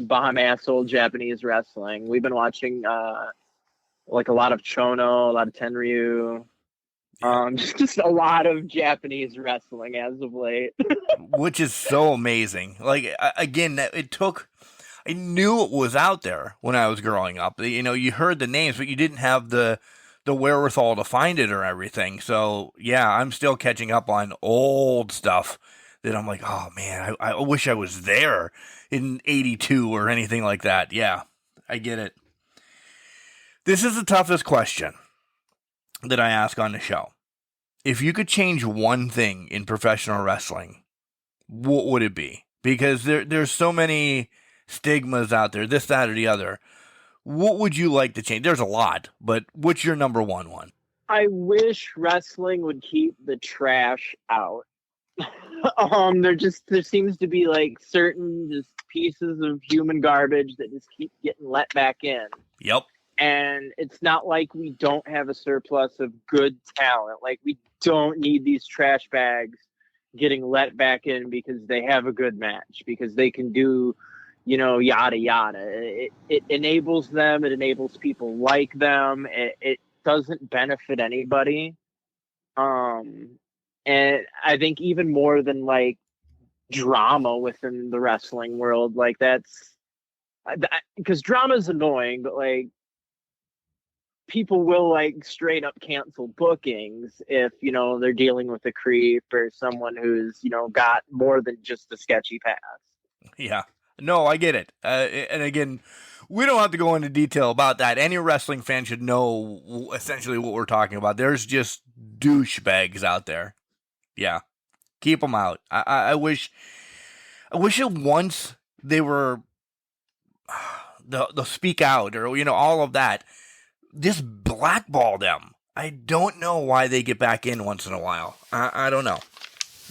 bomb ass old Japanese wrestling. We've been watching like a lot of Chono, a lot of Tenryu, just a lot of Japanese wrestling as of late. Which is so amazing. Like again, I knew it was out there when I was growing up. You heard the names, but you didn't have the wherewithal to find it or everything. So yeah, I'm still catching up on old stuff that I'm like, oh man, I wish I was there in 82 or anything like that. Yeah, I get it. This is the toughest question that I ask on the show. If you could change one thing in professional wrestling, what would it be? Because there's so many stigmas out there, this, that, or the other. What would you like to change? There's a lot, but what's your number one? I wish wrestling would keep the trash out. There seems to be like certain just pieces of human garbage that just keep getting let back in. Yep. And it's not like we don't have a surplus of good talent. Like, we don't need these trash bags getting let back in because they have a good match, because they can do, yada, yada. It enables them. It enables people like them. It doesn't benefit anybody. And I think even more than like drama within the wrestling world, like that's because drama is annoying, but like, people will like straight up cancel bookings if they're dealing with a creep or someone who's got more than just a sketchy past. Yeah, no, I get it. And again, we don't have to go into detail about that. Any wrestling fan should know essentially what we're talking about. There's just douchebags out there. Yeah, keep them out. I wish it once they were the speak out or all of that. Just blackball them. I don't know why they get back in once in a while. I don't know.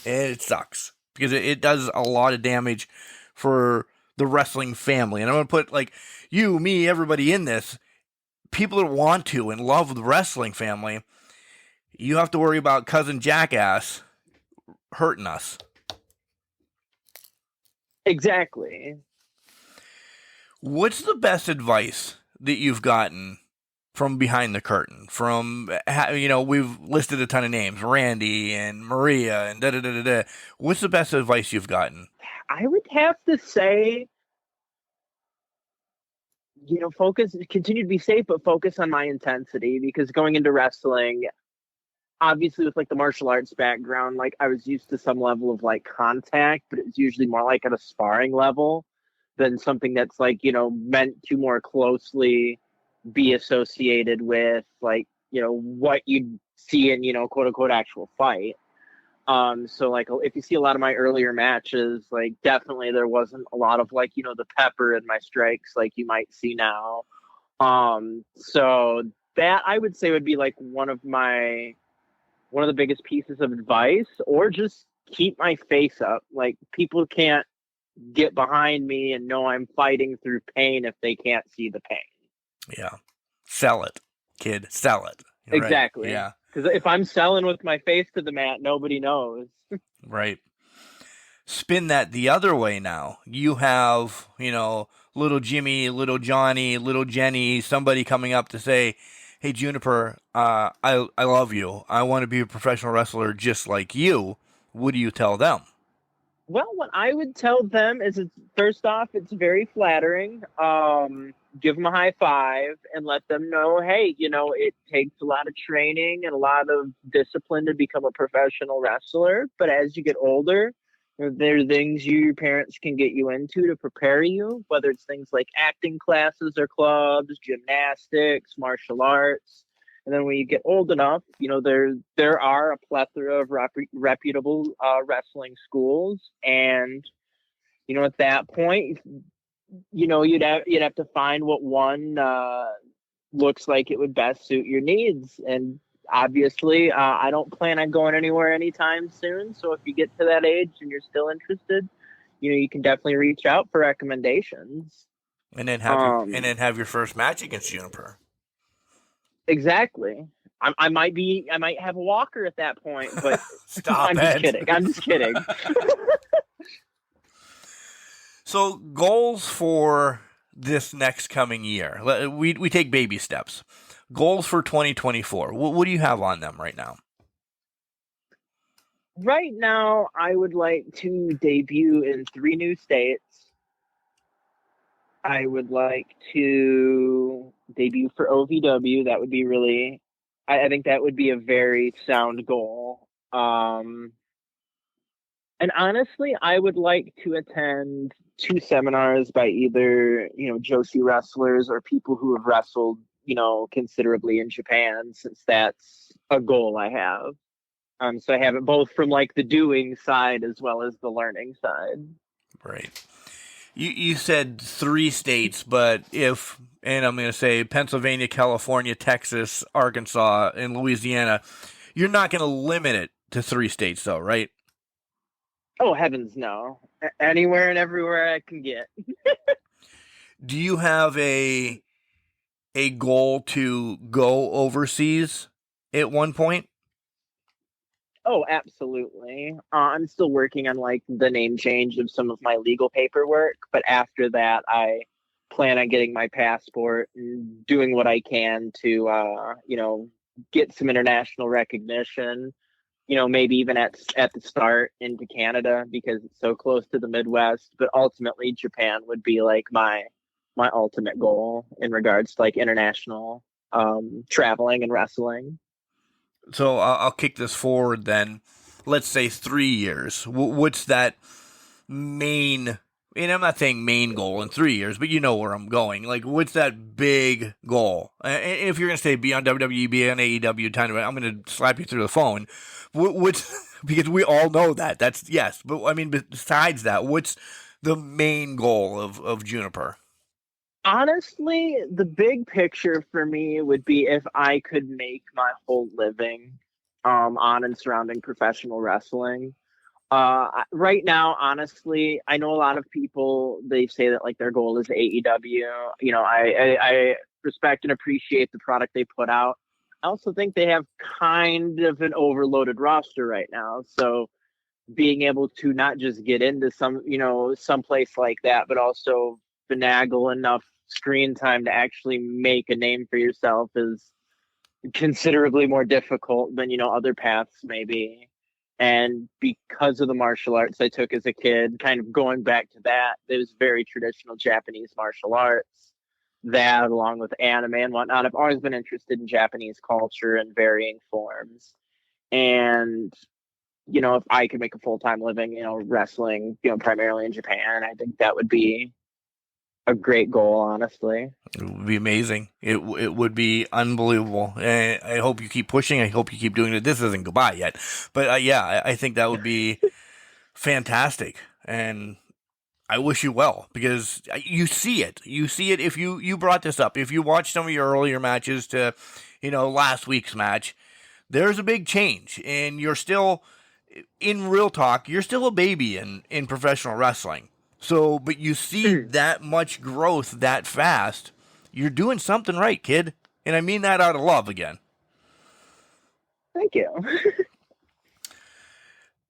It sucks because it does a lot of damage for the wrestling family. And I'm going to put like you, me, everybody in this. People that want to and love the wrestling family, you have to worry about cousin Jackass hurting us. Exactly. What's the best advice that you've gotten from behind the curtain? From, we've listed a ton of names, Randy and Maria and da-da-da-da-da. What's the best advice you've gotten? I would have to say, continue to be safe, but focus on my intensity, because going into wrestling, obviously with like the martial arts background, like I was used to some level of like contact, but it's usually more like at a sparring level than something that's like, meant to more closely be associated with like, what you see in, quote unquote actual fight. So like if you see a lot of my earlier matches, like definitely there wasn't a lot of like, the pepper in my strikes like you might see now. So that I would say would be like one of the biggest pieces of advice, or just keep my face up. Like, people can't get behind me and know I'm fighting through pain if they can't see the pain. Yeah. Sell it, kid. Sell it. Exactly. Right. Yeah. Because if I'm selling with my face to the mat, nobody knows. Right. Spin that the other way now. You have, little Jimmy, little Johnny, little Jenny, somebody coming up to say, hey, Juniper, I love you. I want to be a professional wrestler just like you. What do you tell them? Well, what I would tell them is, first off, it's very flattering. Give them a high five and let them know, hey, it takes a lot of training and a lot of discipline to become a professional wrestler. But as you get older, there are things your parents can get you into to prepare you, whether it's things like acting classes or clubs, gymnastics, martial arts. And then when you get old enough, there are a plethora of reputable wrestling schools. And, at that point, you'd have to find what one looks like it would best suit your needs. And obviously, I don't plan on going anywhere anytime soon. So if you get to that age and you're still interested, you can definitely reach out for recommendations. And then have your first match against Juniper. Exactly. I might have a walker at that point, but Stop I'm just kidding. So goals for this next coming year. We take baby steps. Goals for 2024. What do you have on them right now? Right now, I would like to debut in 3 new states. I would like to debut for OVW. That would be really, I think that would be a very sound goal. And honestly, I would like to attend 2 seminars by either, Joshi wrestlers or people who have wrestled, considerably in Japan, since that's a goal I have. So I have it both from like the doing side as well as the learning side. Right. You said 3 states, but and I'm going to say Pennsylvania, California, Texas, Arkansas, and Louisiana, you're not going to limit it to 3 states though, right? Oh, heavens no. Anywhere and everywhere I can get. Do you have a goal to go overseas at one point? Oh, absolutely. I'm still working on like the name change of some of my legal paperwork, but after that, I plan on getting my passport and doing what I can to, get some international recognition. Maybe even at the start into Canada because it's so close to the Midwest. But ultimately, Japan would be like my ultimate goal in regards to like international traveling and wrestling. So I'll kick this forward then. Let's say 3 years. What's that main? And I'm not saying main goal in 3 years, but you know where I'm going. Like, what's that big goal? And if you're gonna say be on WWE, be on AEW, I'm gonna slap you through the phone. What's because we all know that. That's yes, but I mean, besides that, what's the main goal of Juniper? Honestly, the big picture for me would be if I could make my whole living on and surrounding professional wrestling. Right now, honestly, I know a lot of people, they say that like their goal is AEW. I respect and appreciate the product they put out. I also think they have kind of an overloaded roster right now. So being able to not just get into some place like that, but also finagle enough screen time to actually make a name for yourself is considerably more difficult than other paths maybe. And because of the martial arts I took as a kid, kind of going back to that, it was very traditional Japanese martial arts. That, along with anime and whatnot, I've always been interested in Japanese culture in varying forms. And if I could make a full-time living, wrestling, primarily in Japan, I think that would be a great goal, honestly. It would be amazing. It would be unbelievable. And I hope you keep pushing. I hope you keep doing it. This isn't goodbye yet. But I think that would be fantastic. And I wish you well because you see it. You see it if you brought this up. If you watch some of your earlier matches to, last week's match, there's a big change. And you're still, in real talk, you're still a baby in professional wrestling. So, but you see that much growth that fast, you're doing something right, kid. And I mean that out of love again. Thank you.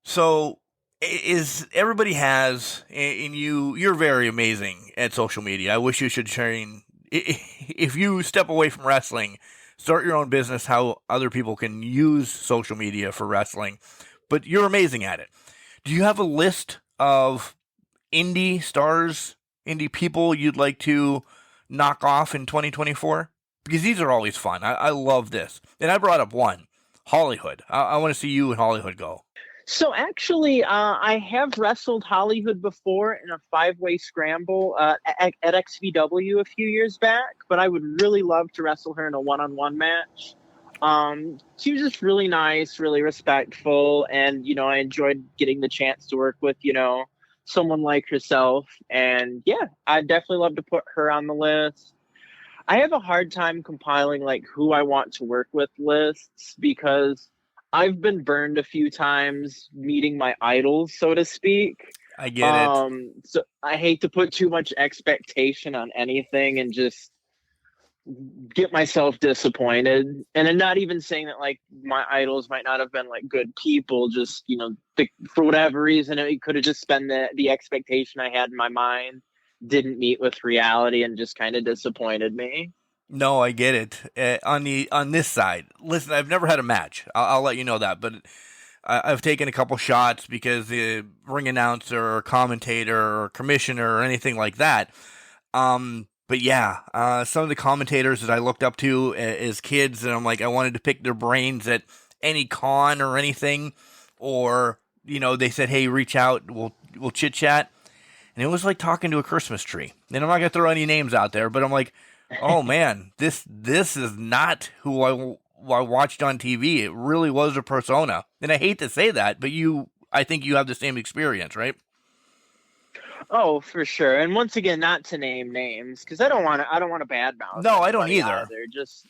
So, everybody has, and you're very amazing at social media. I wish you should train. If you step away from wrestling, start your own business, how other people can use social media for wrestling. But you're amazing at it. Do you have a list of indie stars, indie people you'd like to knock off in 2024? Because these are always fun. I love this. And I brought up one, Hollywood. I want to see you and Hollywood go. So actually, I have wrestled Hollywood before in a 5-way scramble at XVW a few years back, but I would really love to wrestle her in a one-on-one match. She was just really nice, really respectful, and, I enjoyed getting the chance to work with, someone like herself. And yeah, I'd definitely love to put her on the list. I have a hard time compiling like who I want to work with lists because I've been burned a few times meeting my idols, so to speak. I get it. So I hate to put too much expectation on anything and just get myself disappointed. And I'm not even saying that like my idols might not have been like good people, just for whatever reason it could have just been the expectation I had in my mind didn't meet with reality and just kind of disappointed me. No, I get it. On this side, listen, I've never had a match. I'll let you know that, but I've taken a couple shots because the ring announcer or commentator or commissioner or anything like that. But yeah, some of the commentators that I looked up to as kids, and I'm like, I wanted to pick their brains at any con or anything, or they said, hey, reach out, we'll chit chat, and it was like talking to a Christmas tree. And I'm not gonna throw any names out there, but I'm like, oh man, this is not who I watched on TV. It really was a persona, and I hate to say that, but I think you have the same experience, right? Oh, for sure. And once again, not to name names, because I don't want to badmouth. No, I don't anybody either. Just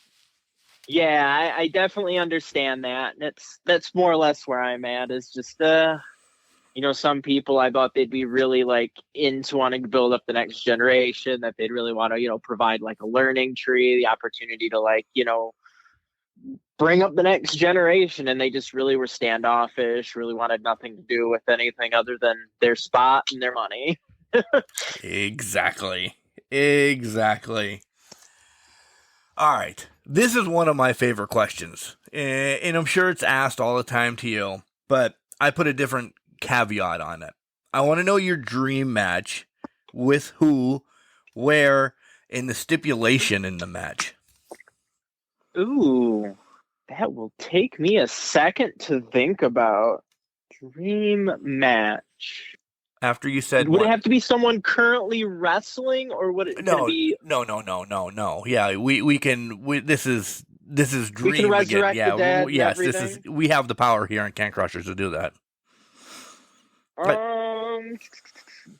yeah, I definitely understand that. And that's more or less where I'm at. Is just some people I thought they'd be really like into wanting to build up the next generation, that they'd really want to, provide like a learning tree, the opportunity to like, bring up the next generation, and they just really were standoffish, really wanted nothing to do with anything other than their spot and their money. Exactly. All right. This is one of my favorite questions, and I'm sure it's asked all the time to you, but I put a different caveat on it. I want to know your dream match, with who, where, and the stipulation in the match. Ooh, that will take me a second to think about. Dream match. After you said, would it have to be someone currently wrestling, or would it be? No. Yeah, we can. This is dream. We can resurrect again. Yeah, the dead. yes, this is. We have the power here in Can Crushers to do that.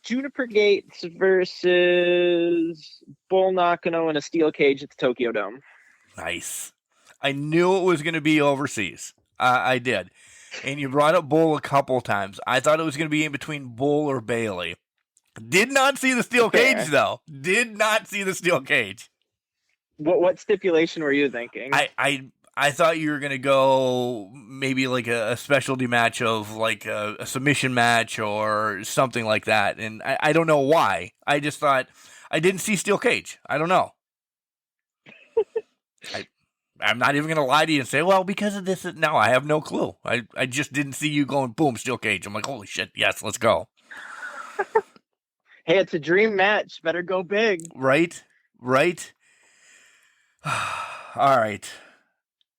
Juniper Gates versus Bull Nakano in a steel cage at the Tokyo Dome. Nice. I knew it was going to be overseas. I did. And you brought up Bull a couple times. I thought it was going to be in between Bull or Bailey. Did not see the steel cage, though. Did not see the steel cage. What stipulation were you thinking? I thought you were going to go maybe like a specialty match of like a submission match or something like that. And I don't know why. I just thought I didn't see steel cage. I don't know. I'm not even going to lie to you and say, well, because of this. No, I have no clue. I just didn't see you going, boom, steel cage. I'm like, holy shit, yes, let's go. Hey, it's a dream match. Better go big. Right. All right.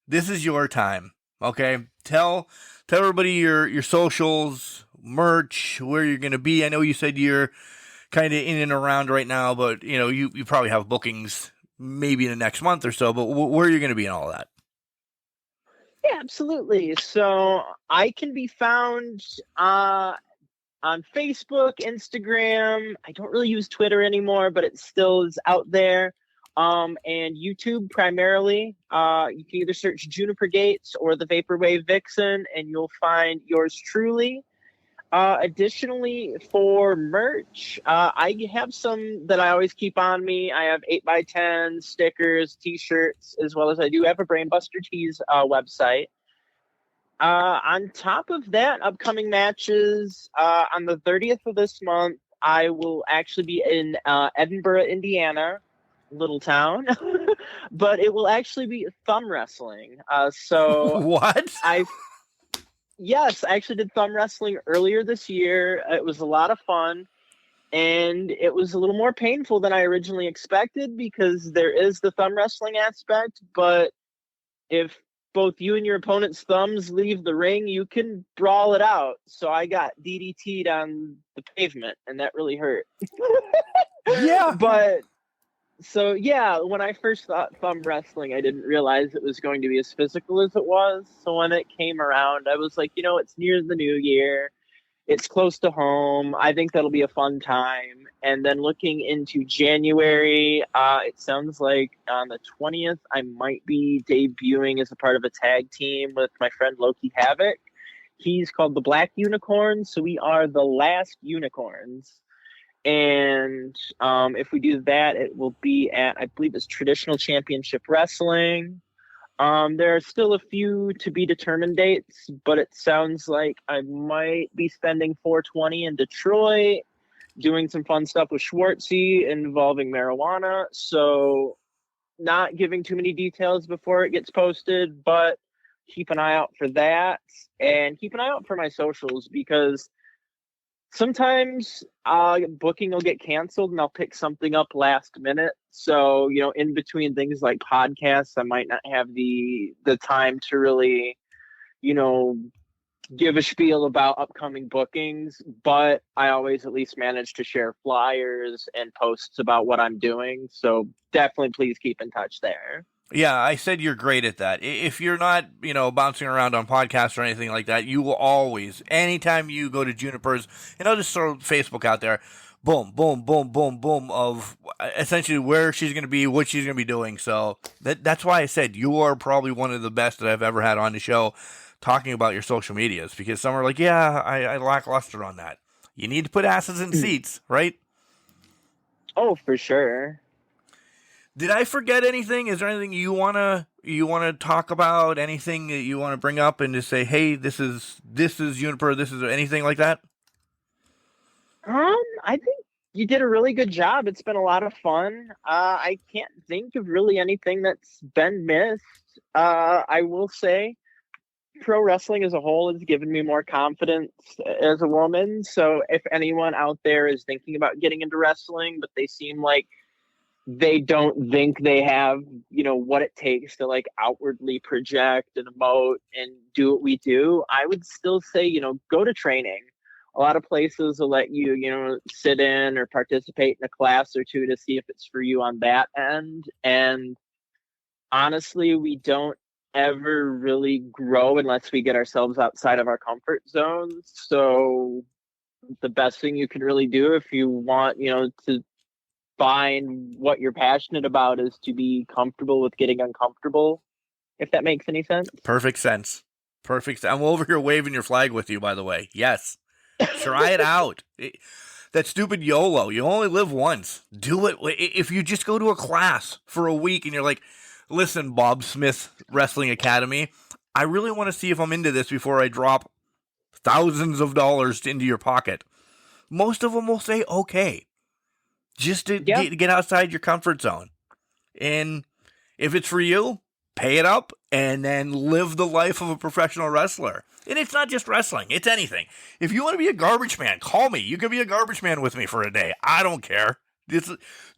This is your time, okay? Tell everybody your socials, merch, where you're going to be. I know you said you're kind of in and around right now, but, you probably have bookings maybe in the next month or so, but where are you going to be and all that? Yeah, absolutely. So I can be found on Facebook, Instagram. I don't really use Twitter anymore, but it still is out there. And YouTube primarily. You can either search Juniper Gates or the Vaporwave Vixen, and you'll find yours truly. Additionally, for merch, I have some that I always keep on me. I have 8x10 stickers, t-shirts, as well as I do have a Brainbuster Tees website. On top of that, upcoming matches, on the 30th of this month, I will actually be in Edinburgh, Indiana, little town, but it will actually be thumb wrestling. So what? Yes, I actually did thumb wrestling earlier this year. It was a lot of fun, and it was a little more painful than I originally expected because there is the thumb wrestling aspect, but if both you and your opponent's thumbs leave the ring, you can brawl it out. So I got DDT'd on the pavement, and that really hurt. Yeah. But so, yeah, when I first thought thumb wrestling, I didn't realize it was going to be as physical as it was. So when it came around, I was like, it's near the new year. It's close to home. I think that'll be a fun time. And then looking into January, it sounds like on the 20th, I might be debuting as a part of a tag team with my friend Loki Havoc. He's called the Black Unicorns, so we are the last unicorns. And if we do that, it will be at, I believe it's Traditional Championship Wrestling. There are still a few to be determined dates, but it sounds like I might be spending 420 in Detroit, doing some fun stuff with Schwartzy involving marijuana. So not giving too many details before it gets posted, but keep an eye out for that. And keep an eye out for my socials, because sometimes booking will get canceled and I'll pick something up last minute. So, in between things like podcasts, I might not have the time to really, give a spiel about upcoming bookings, but I always at least manage to share flyers and posts about what I'm doing. So definitely please keep in touch there. Yeah, I said you're great at that. If you're not, bouncing around on podcasts or anything like that, you will always, anytime you go to Juniper's, and I'll just throw Facebook out there, boom, boom, boom, boom, boom of essentially where she's going to be, what she's going to be doing. So that's why I said you are probably one of the best that I've ever had on the show talking about your social medias, because some are like, yeah, I lackluster on that. You need to put asses in seats, right? Oh, for sure. Did I forget anything? Is there anything you wanna talk about? Anything that you want to bring up and just say, hey, this is Juniper, this is anything like that? I think you did a really good job. It's been a lot of fun. I can't think of really anything that's been missed. I will say pro wrestling as a whole has given me more confidence as a woman. So if anyone out there is thinking about getting into wrestling, but they seem like they don't think they have, what it takes to like outwardly project and emote and do what we do, I would still say, go to training. A lot of places will let you, sit in or participate in a class or two to see if it's for you on that end. And honestly, we don't ever really grow unless we get ourselves outside of our comfort zones. So the best thing you can really do if you want, to find what you're passionate about is to be comfortable with getting uncomfortable, if that makes any sense. Perfect sense. Perfect. I'm over here waving your flag with you, by the way. Yes. Try it out. That stupid YOLO. You only live once. Do it. If you just go to a class for a week and you're like, listen, Bob Smith Wrestling Academy, I really want to see if I'm into this before I drop thousands of dollars into your pocket. Most of them will say, okay. Just to get outside your comfort zone. And if it's for you, pay it up and then live the life of a professional wrestler. And it's not just wrestling, it's anything. If you want to be a garbage man, call me. You can be a garbage man with me for a day. I don't care. Just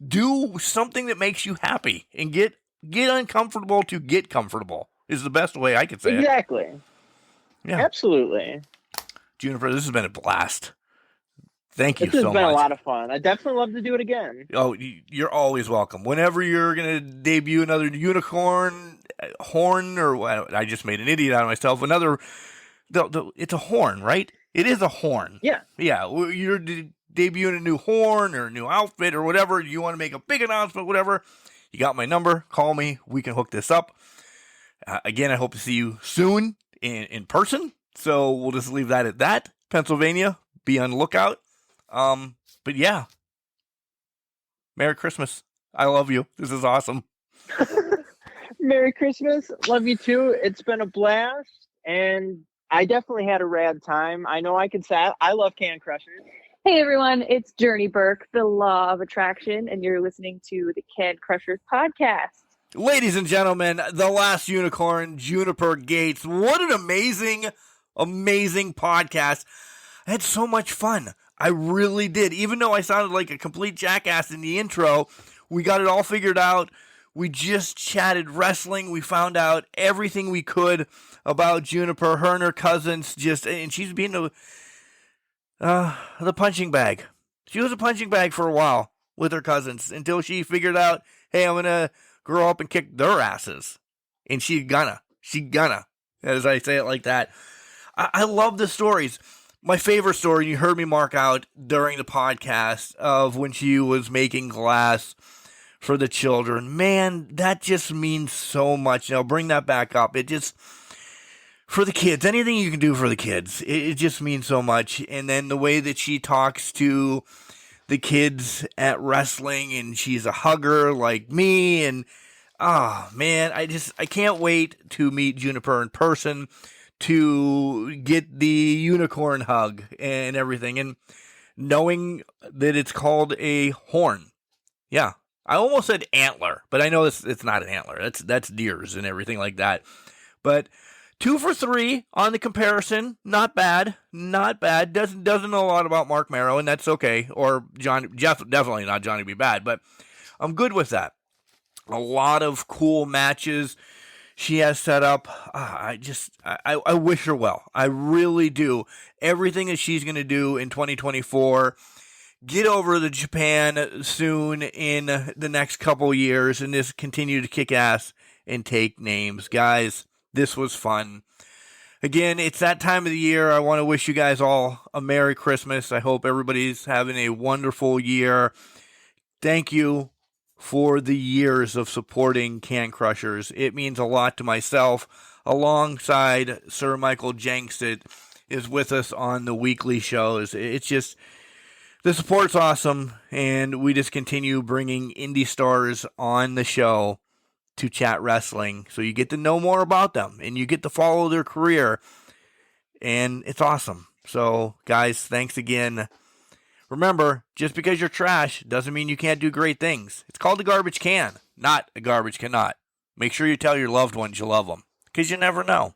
do something that makes you happy and get uncomfortable to get comfortable is the best way I could say it. Exactly. Yeah. Absolutely. Juniper, this has been a blast. Thank you so much. This has been a lot of fun. I'd definitely love to do it again. Oh, you're always welcome. Whenever you're going to debut another unicorn, horn, or what? I just made an idiot out of myself. It's a horn, right? It is a horn. Yeah. Yeah. You're debuting a new horn or a new outfit or whatever. You want to make a big announcement, whatever. You got my number. Call me. We can hook this up. Again, I hope to see you soon in person. So we'll just leave that at that. Pennsylvania, be on the lookout. But yeah, Merry Christmas. I love you. This is awesome. Merry Christmas. Love you too. It's been a blast. And I definitely had a rad time. I know I can say I love Can Crushers. Hey everyone, it's Journey Burke, the Law of Attraction, and you're listening to the Can Crushers podcast. Ladies and gentlemen, the last unicorn, Juniper Gates. What an amazing, amazing podcast. I had so much fun. I really did. Even though I sounded like a complete jackass in the intro, we got it all figured out. We just chatted wrestling. We found out everything we could about Juniper, her and her cousins. And she's being the punching bag. She was a punching bag for a while with her cousins until she figured out, hey, I'm going to grow up and kick their asses. And she gonna, as I say it like that. I love the stories. My favorite story, you heard me mark out during the podcast, of when she was making glass for the children. Man, that just means so much. Now bring that back up. It just, for the kids, anything you can do for the kids, it just means so much. And then the way that she talks to the kids at wrestling, and she's a hugger like me. And, oh man, I can't wait to meet Juniper in person, to get the unicorn hug and everything, and knowing that it's called a horn. Yeah, I almost said antler, but I know it's not an antler. That's deers and everything like that. But 2 for 3 on the comparison. Not bad. Doesn't know a lot about Mark Marrow, and that's okay. Or definitely not Johnny B. Bad, but I'm good with that. A lot of cool matches she has set up. I wish her well. I really do. Everything that she's going to do in 2024, get over to Japan soon in the next couple years, and just continue to kick ass and take names. Guys, this was fun. Again, it's that time of the year. I want to wish you guys all a Merry Christmas. I hope everybody's having a wonderful year. Thank you for the years of supporting Can Crushers. It means a lot to myself, alongside Sir Michael Jenks that is with us on the weekly shows. It's just, the support's awesome, and we just continue bringing indie stars on the show to chat wrestling, so you get to know more about them, and you get to follow their career, and it's awesome. So, guys, thanks again. Remember, just because you're trash doesn't mean you can't do great things. It's called a garbage can, not a garbage cannot. Make sure you tell your loved ones you love them, because you never know.